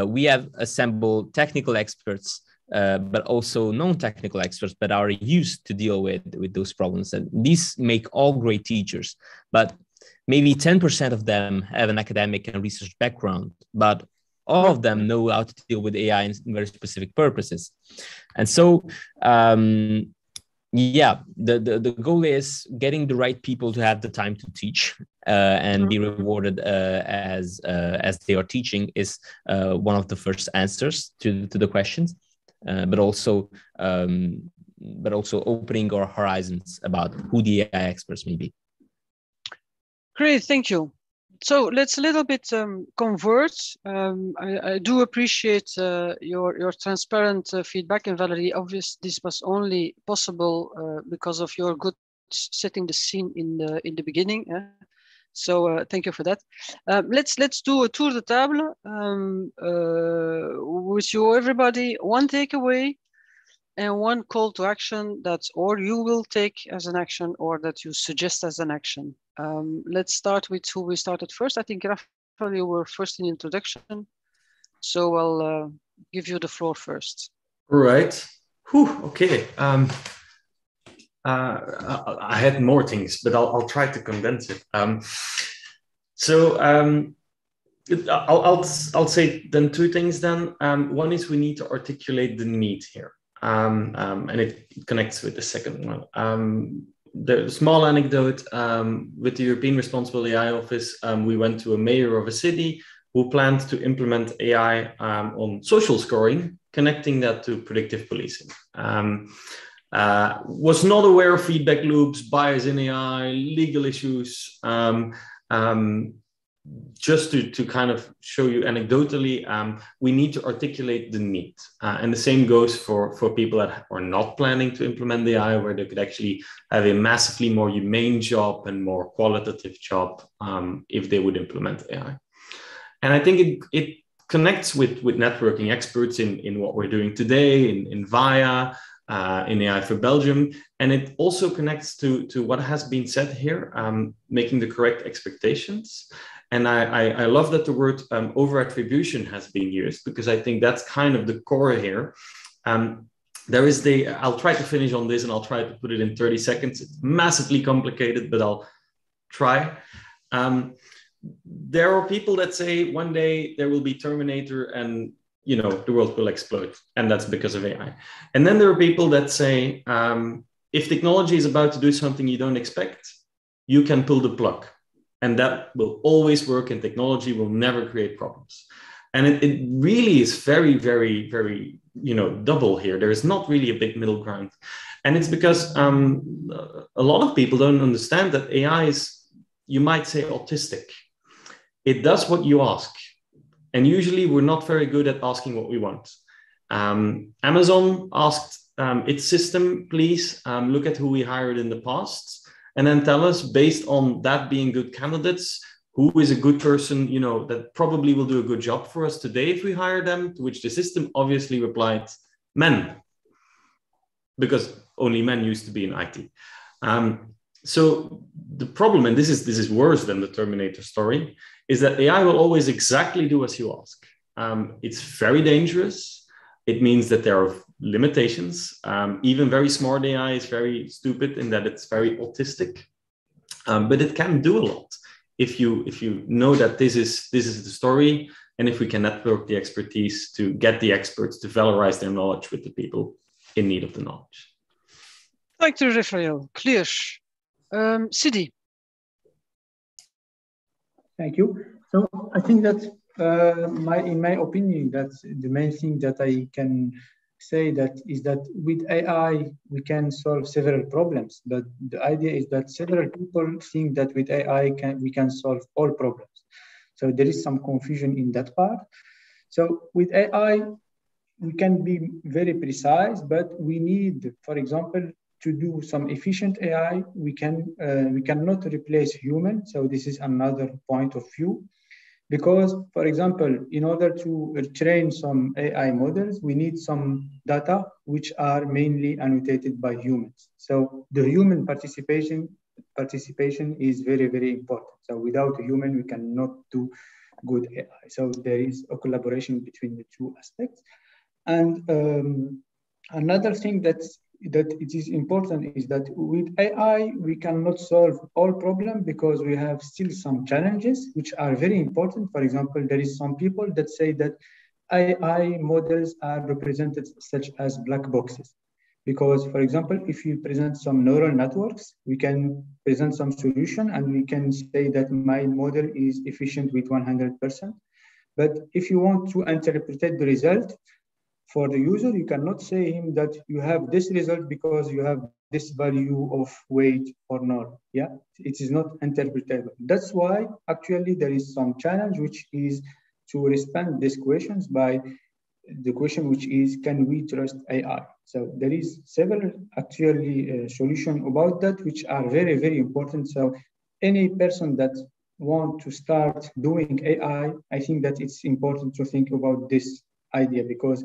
we have assembled technical experts, but also non-technical experts that are used to deal with those problems. And these make all great teachers, but maybe 10% of them have an academic and research background, but all of them know how to deal with AI in very specific purposes. And so, the goal is getting the right people to have the time to teach and be rewarded as they are teaching is one of the first answers to the questions. But also opening our horizons about who the AI experts may be. Great, thank you. So let's a little bit convert. I do appreciate your transparent feedback, and Valerie, obviously this was only possible because of your good setting the scene in the beginning. So thank you for that. Let's do a tour de table with you, everybody. One takeaway and one call to action that or you will take as an action or that you suggest as an action. Let's start with who we started first. I think Rafael, you were first in introduction, so I'll give you the floor first. Right. Okay. I had more things, but I'll try to condense it. I'll say then two things then. One is we need to articulate the need here, and it connects with the second one. The small anecdote with the European Responsible AI Office, we went to a mayor of a city who planned to implement AI on social scoring connecting that to predictive policing. Was not aware of feedback loops, bias in AI, legal issues. Just to kind of show you anecdotally, we need to articulate the need. And the same goes for people that are not planning to implement the AI, where they could actually have a massively more humane job and more qualitative job if they would implement AI. And I think it connects with networking experts in what we're doing today, in VIA, in AI for Belgium. And it also connects to what has been said here, making the correct expectations. And I love that the word over-attribution has been used, because I think that's kind of the core here. There is I'll try to finish on this and I'll try to put it in 30 seconds. It's massively complicated, but I'll try. There are people that say one day there will be Terminator and the world will explode, and that's because of AI. And then there are people that say, if technology is about to do something you don't expect, you can pull the plug. And that will always work, and technology will never create problems. And it really is very, very, very, double here. There is not really a big middle ground. And it's because a lot of people don't understand that AI is, you might say, autistic. It does what you ask. And usually we're not very good at asking what we want. Amazon asked its system, please look at who we hired in the past, and then tell us, based on that being good candidates, who is a good person, that probably will do a good job for us today if we hire them, to which the system obviously replied, men, because only men used to be in IT. So the problem, and this is worse than the Terminator story, is that AI will always exactly do as you ask. It's very dangerous. It means that there are limitations. Even very smart AI is very stupid in that it's very autistic, but it can do a lot if you know that this is the story, and if we can network the expertise to get the experts to valorize their knowledge with the people in need of the knowledge. Thank you, Raphael. Clear. Sidi. Thank you. So I think that in my opinion, that's the main thing that I can say that is that with AI, we can solve several problems. But the idea is that several people think that with AI, we can solve all problems. So there is some confusion in that part. So with AI, we can be very precise, but we need, for example, to do some efficient AI, we cannot replace human. So this is another point of view. Because, for example, in order to train some AI models, we need some data which are mainly annotated by humans. So the human participation is very, very important. So without a human, we cannot do good AI. So there is a collaboration between the two aspects. And another thing that it is important is that with AI, we cannot solve all problems because we have still some challenges which are very important. For example, there is some people that say that AI models are represented such as black boxes. Because, for example, if you present some neural networks, we can present some solution and we can say that my model is efficient with 100%. But if you want to interpret the result, for the user, you cannot say him that you have this result because you have this value of weight or not. Yeah, it is not interpretable. That's why actually there is some challenge, which is to respond these questions by the question, which is, can we trust AI? So there is several actually solutions about that, which are very, very important. So any person that want to start doing AI, I think that it's important to think about this idea, because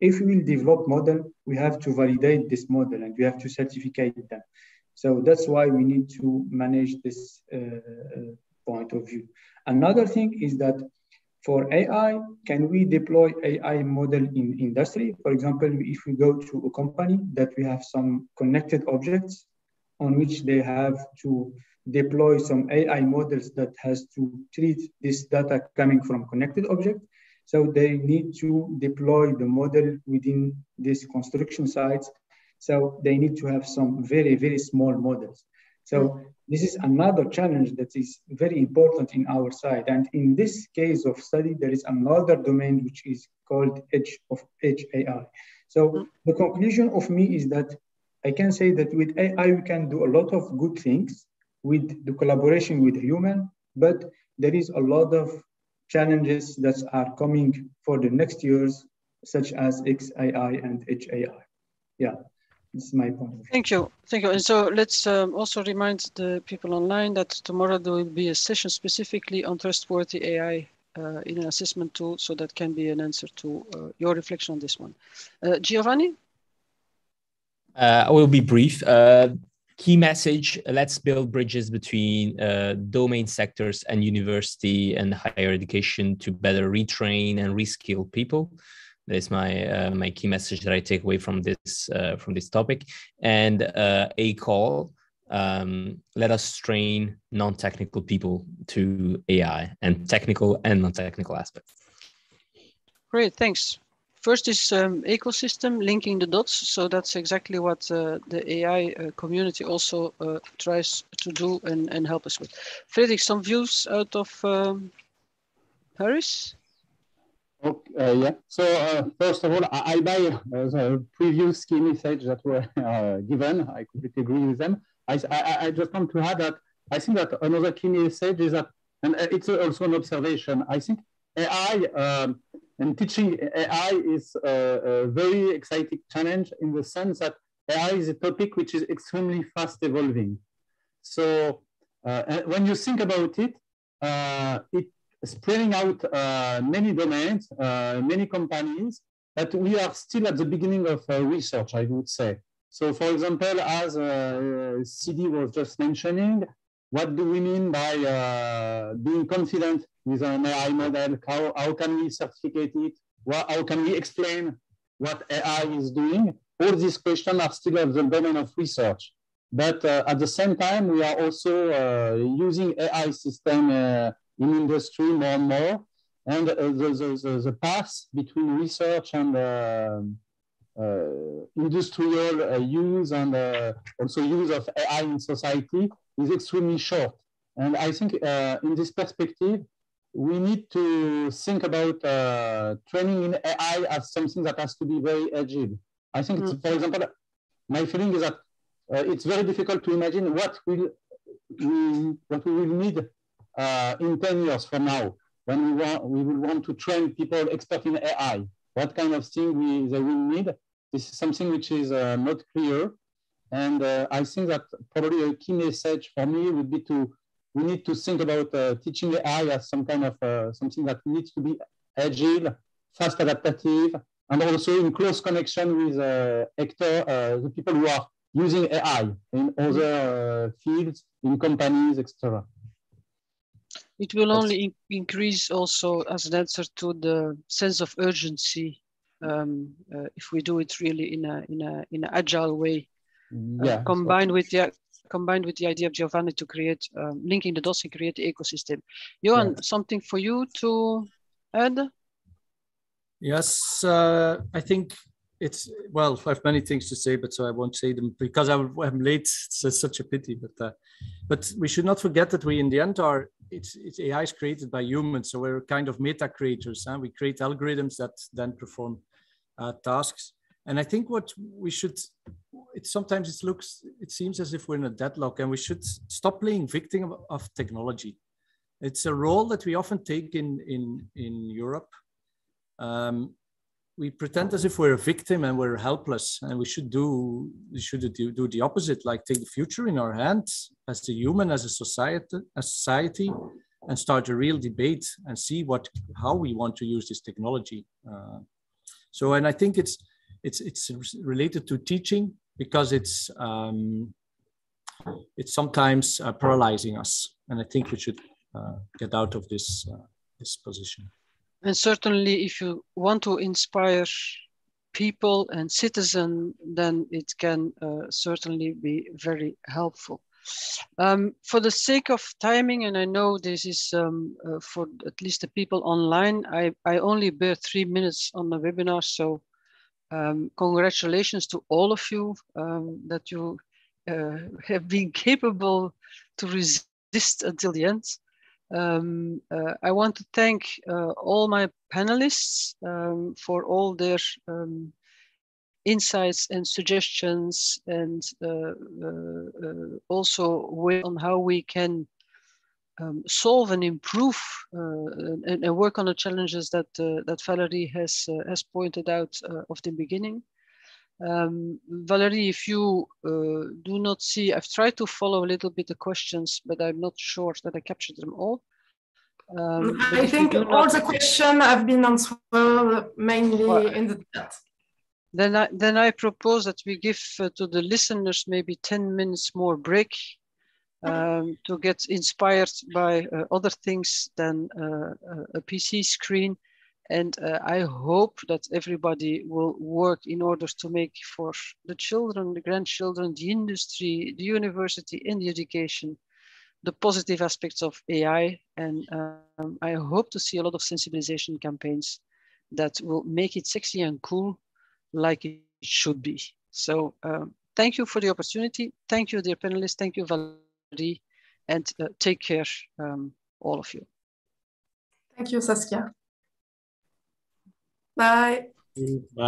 if we will develop model, we have to validate this model and we have to certificate them. So that's why we need to manage this point of view. Another thing is that for AI, can we deploy AI model in industry? For example, if we go to a company that we have some connected objects on which they have to deploy some AI models that has to treat this data coming from connected object. So they need to deploy the model within these construction sites. So they need to have some very, very small models. So this is another challenge that is very important in our side. And in this case of study, there is another domain which is called Edge AI. So the conclusion of me is that I can say that with AI, we can do a lot of good things with the collaboration with human, but there is a lot of challenges that are coming for the next years, such as XAI and Edge AI. Yeah. This is my point. Thank you. Thank you. And so let's also remind the people online that tomorrow there will be a session specifically on trustworthy AI in an assessment tool. So that can be an answer to your reflection on this one. Giovanni? I will be brief. Key message, let's build bridges between domain sectors and university and higher education to better retrain and reskill people. That is my key message that I take away from this topic. And a call, let us train non-technical people to AI and technical and non-technical aspects. Great, thanks. First is ecosystem, linking the dots. So that's exactly what the AI community also tries to do and help us with. Frederick, some views out of Paris? Okay, yeah. So first of all, I buy the previous key message that were given. I completely agree with them. I just want to add that I think that another key message is that, and it's also an observation, I think AI and teaching AI is a very exciting challenge in the sense that AI is a topic which is extremely fast evolving. So when you think about it, it's spreading out many domains, many companies, but we are still at the beginning of research, I would say. So for example, as CD was just mentioning, what do we mean by being confident with an AI model? How can we certificate it? How can we explain what AI is doing? All these questions are still in the domain of research. But at the same time, we are also using AI system in industry more and more. And the path between research and industrial use and also use of AI in society is extremely short. And I think in this perspective, we need to think about training in AI as something that has to be very agile. I think, it's, for example, my feeling is that it's very difficult to imagine what we will need in 10 years from now, when we will want to train people expert in AI. What kind of thing they will need? This is something which is not clear. And I think that probably a key message for me would be we need to think about teaching AI as some kind of something that needs to be agile, fast adaptive, and also in close connection with the people who are using AI in other fields, in companies, etc. It will only increase also as an answer to the sense of urgency if we do it really in an agile way, combined with the idea of Giovanni to create linking the dots and create the ecosystem. Johan, something for you to add? Yes, I think it's, well, I have many things to say, but so I won't say them because I'm late. It's such a pity, but we should not forget that we in the end are, it's AI is created by humans, so we're kind of meta creators, and we create algorithms that then perform tasks. And I think what we should, sometimes it seems as if we're in a deadlock, and we should stop playing victim of technology. It's a role that we often take in Europe. We pretend as if we're a victim and we're helpless, and we should do the opposite, like take the future in our hands as a human, as a society, and start a real debate and see how we want to use this technology. And I think it's related to teaching, because it's sometimes paralyzing us, and I think we should get out of this position. And certainly, if you want to inspire people and citizens, then it can certainly be very helpful. For the sake of timing, and I know this is for at least the people online, I only bear 3 minutes on the webinar. So congratulations to all of you that you have been capable to resist until the end. I want to thank all my panelists for all their insights and suggestions, and also on how we can solve and improve and work on the challenges that that Valerie has pointed out of the beginning. Valerie, if you do not see, I've tried to follow a little bit the questions, but I'm not sure that I captured them all. I think all the questions have been answered mainly in the chat. Then I propose that we give to the listeners maybe 10 minutes more break to get inspired by other things than a PC screen. And I hope that everybody will work in order to make for the children, the grandchildren, the industry, the university, and the education, the positive aspects of AI. And I hope to see a lot of sensibilization campaigns that will make it sexy and cool like it should be. So thank you for the opportunity. Thank you, dear panelists. Thank you, Valerie. And take care, all of you. Thank you, Saskia. Bye. Bye.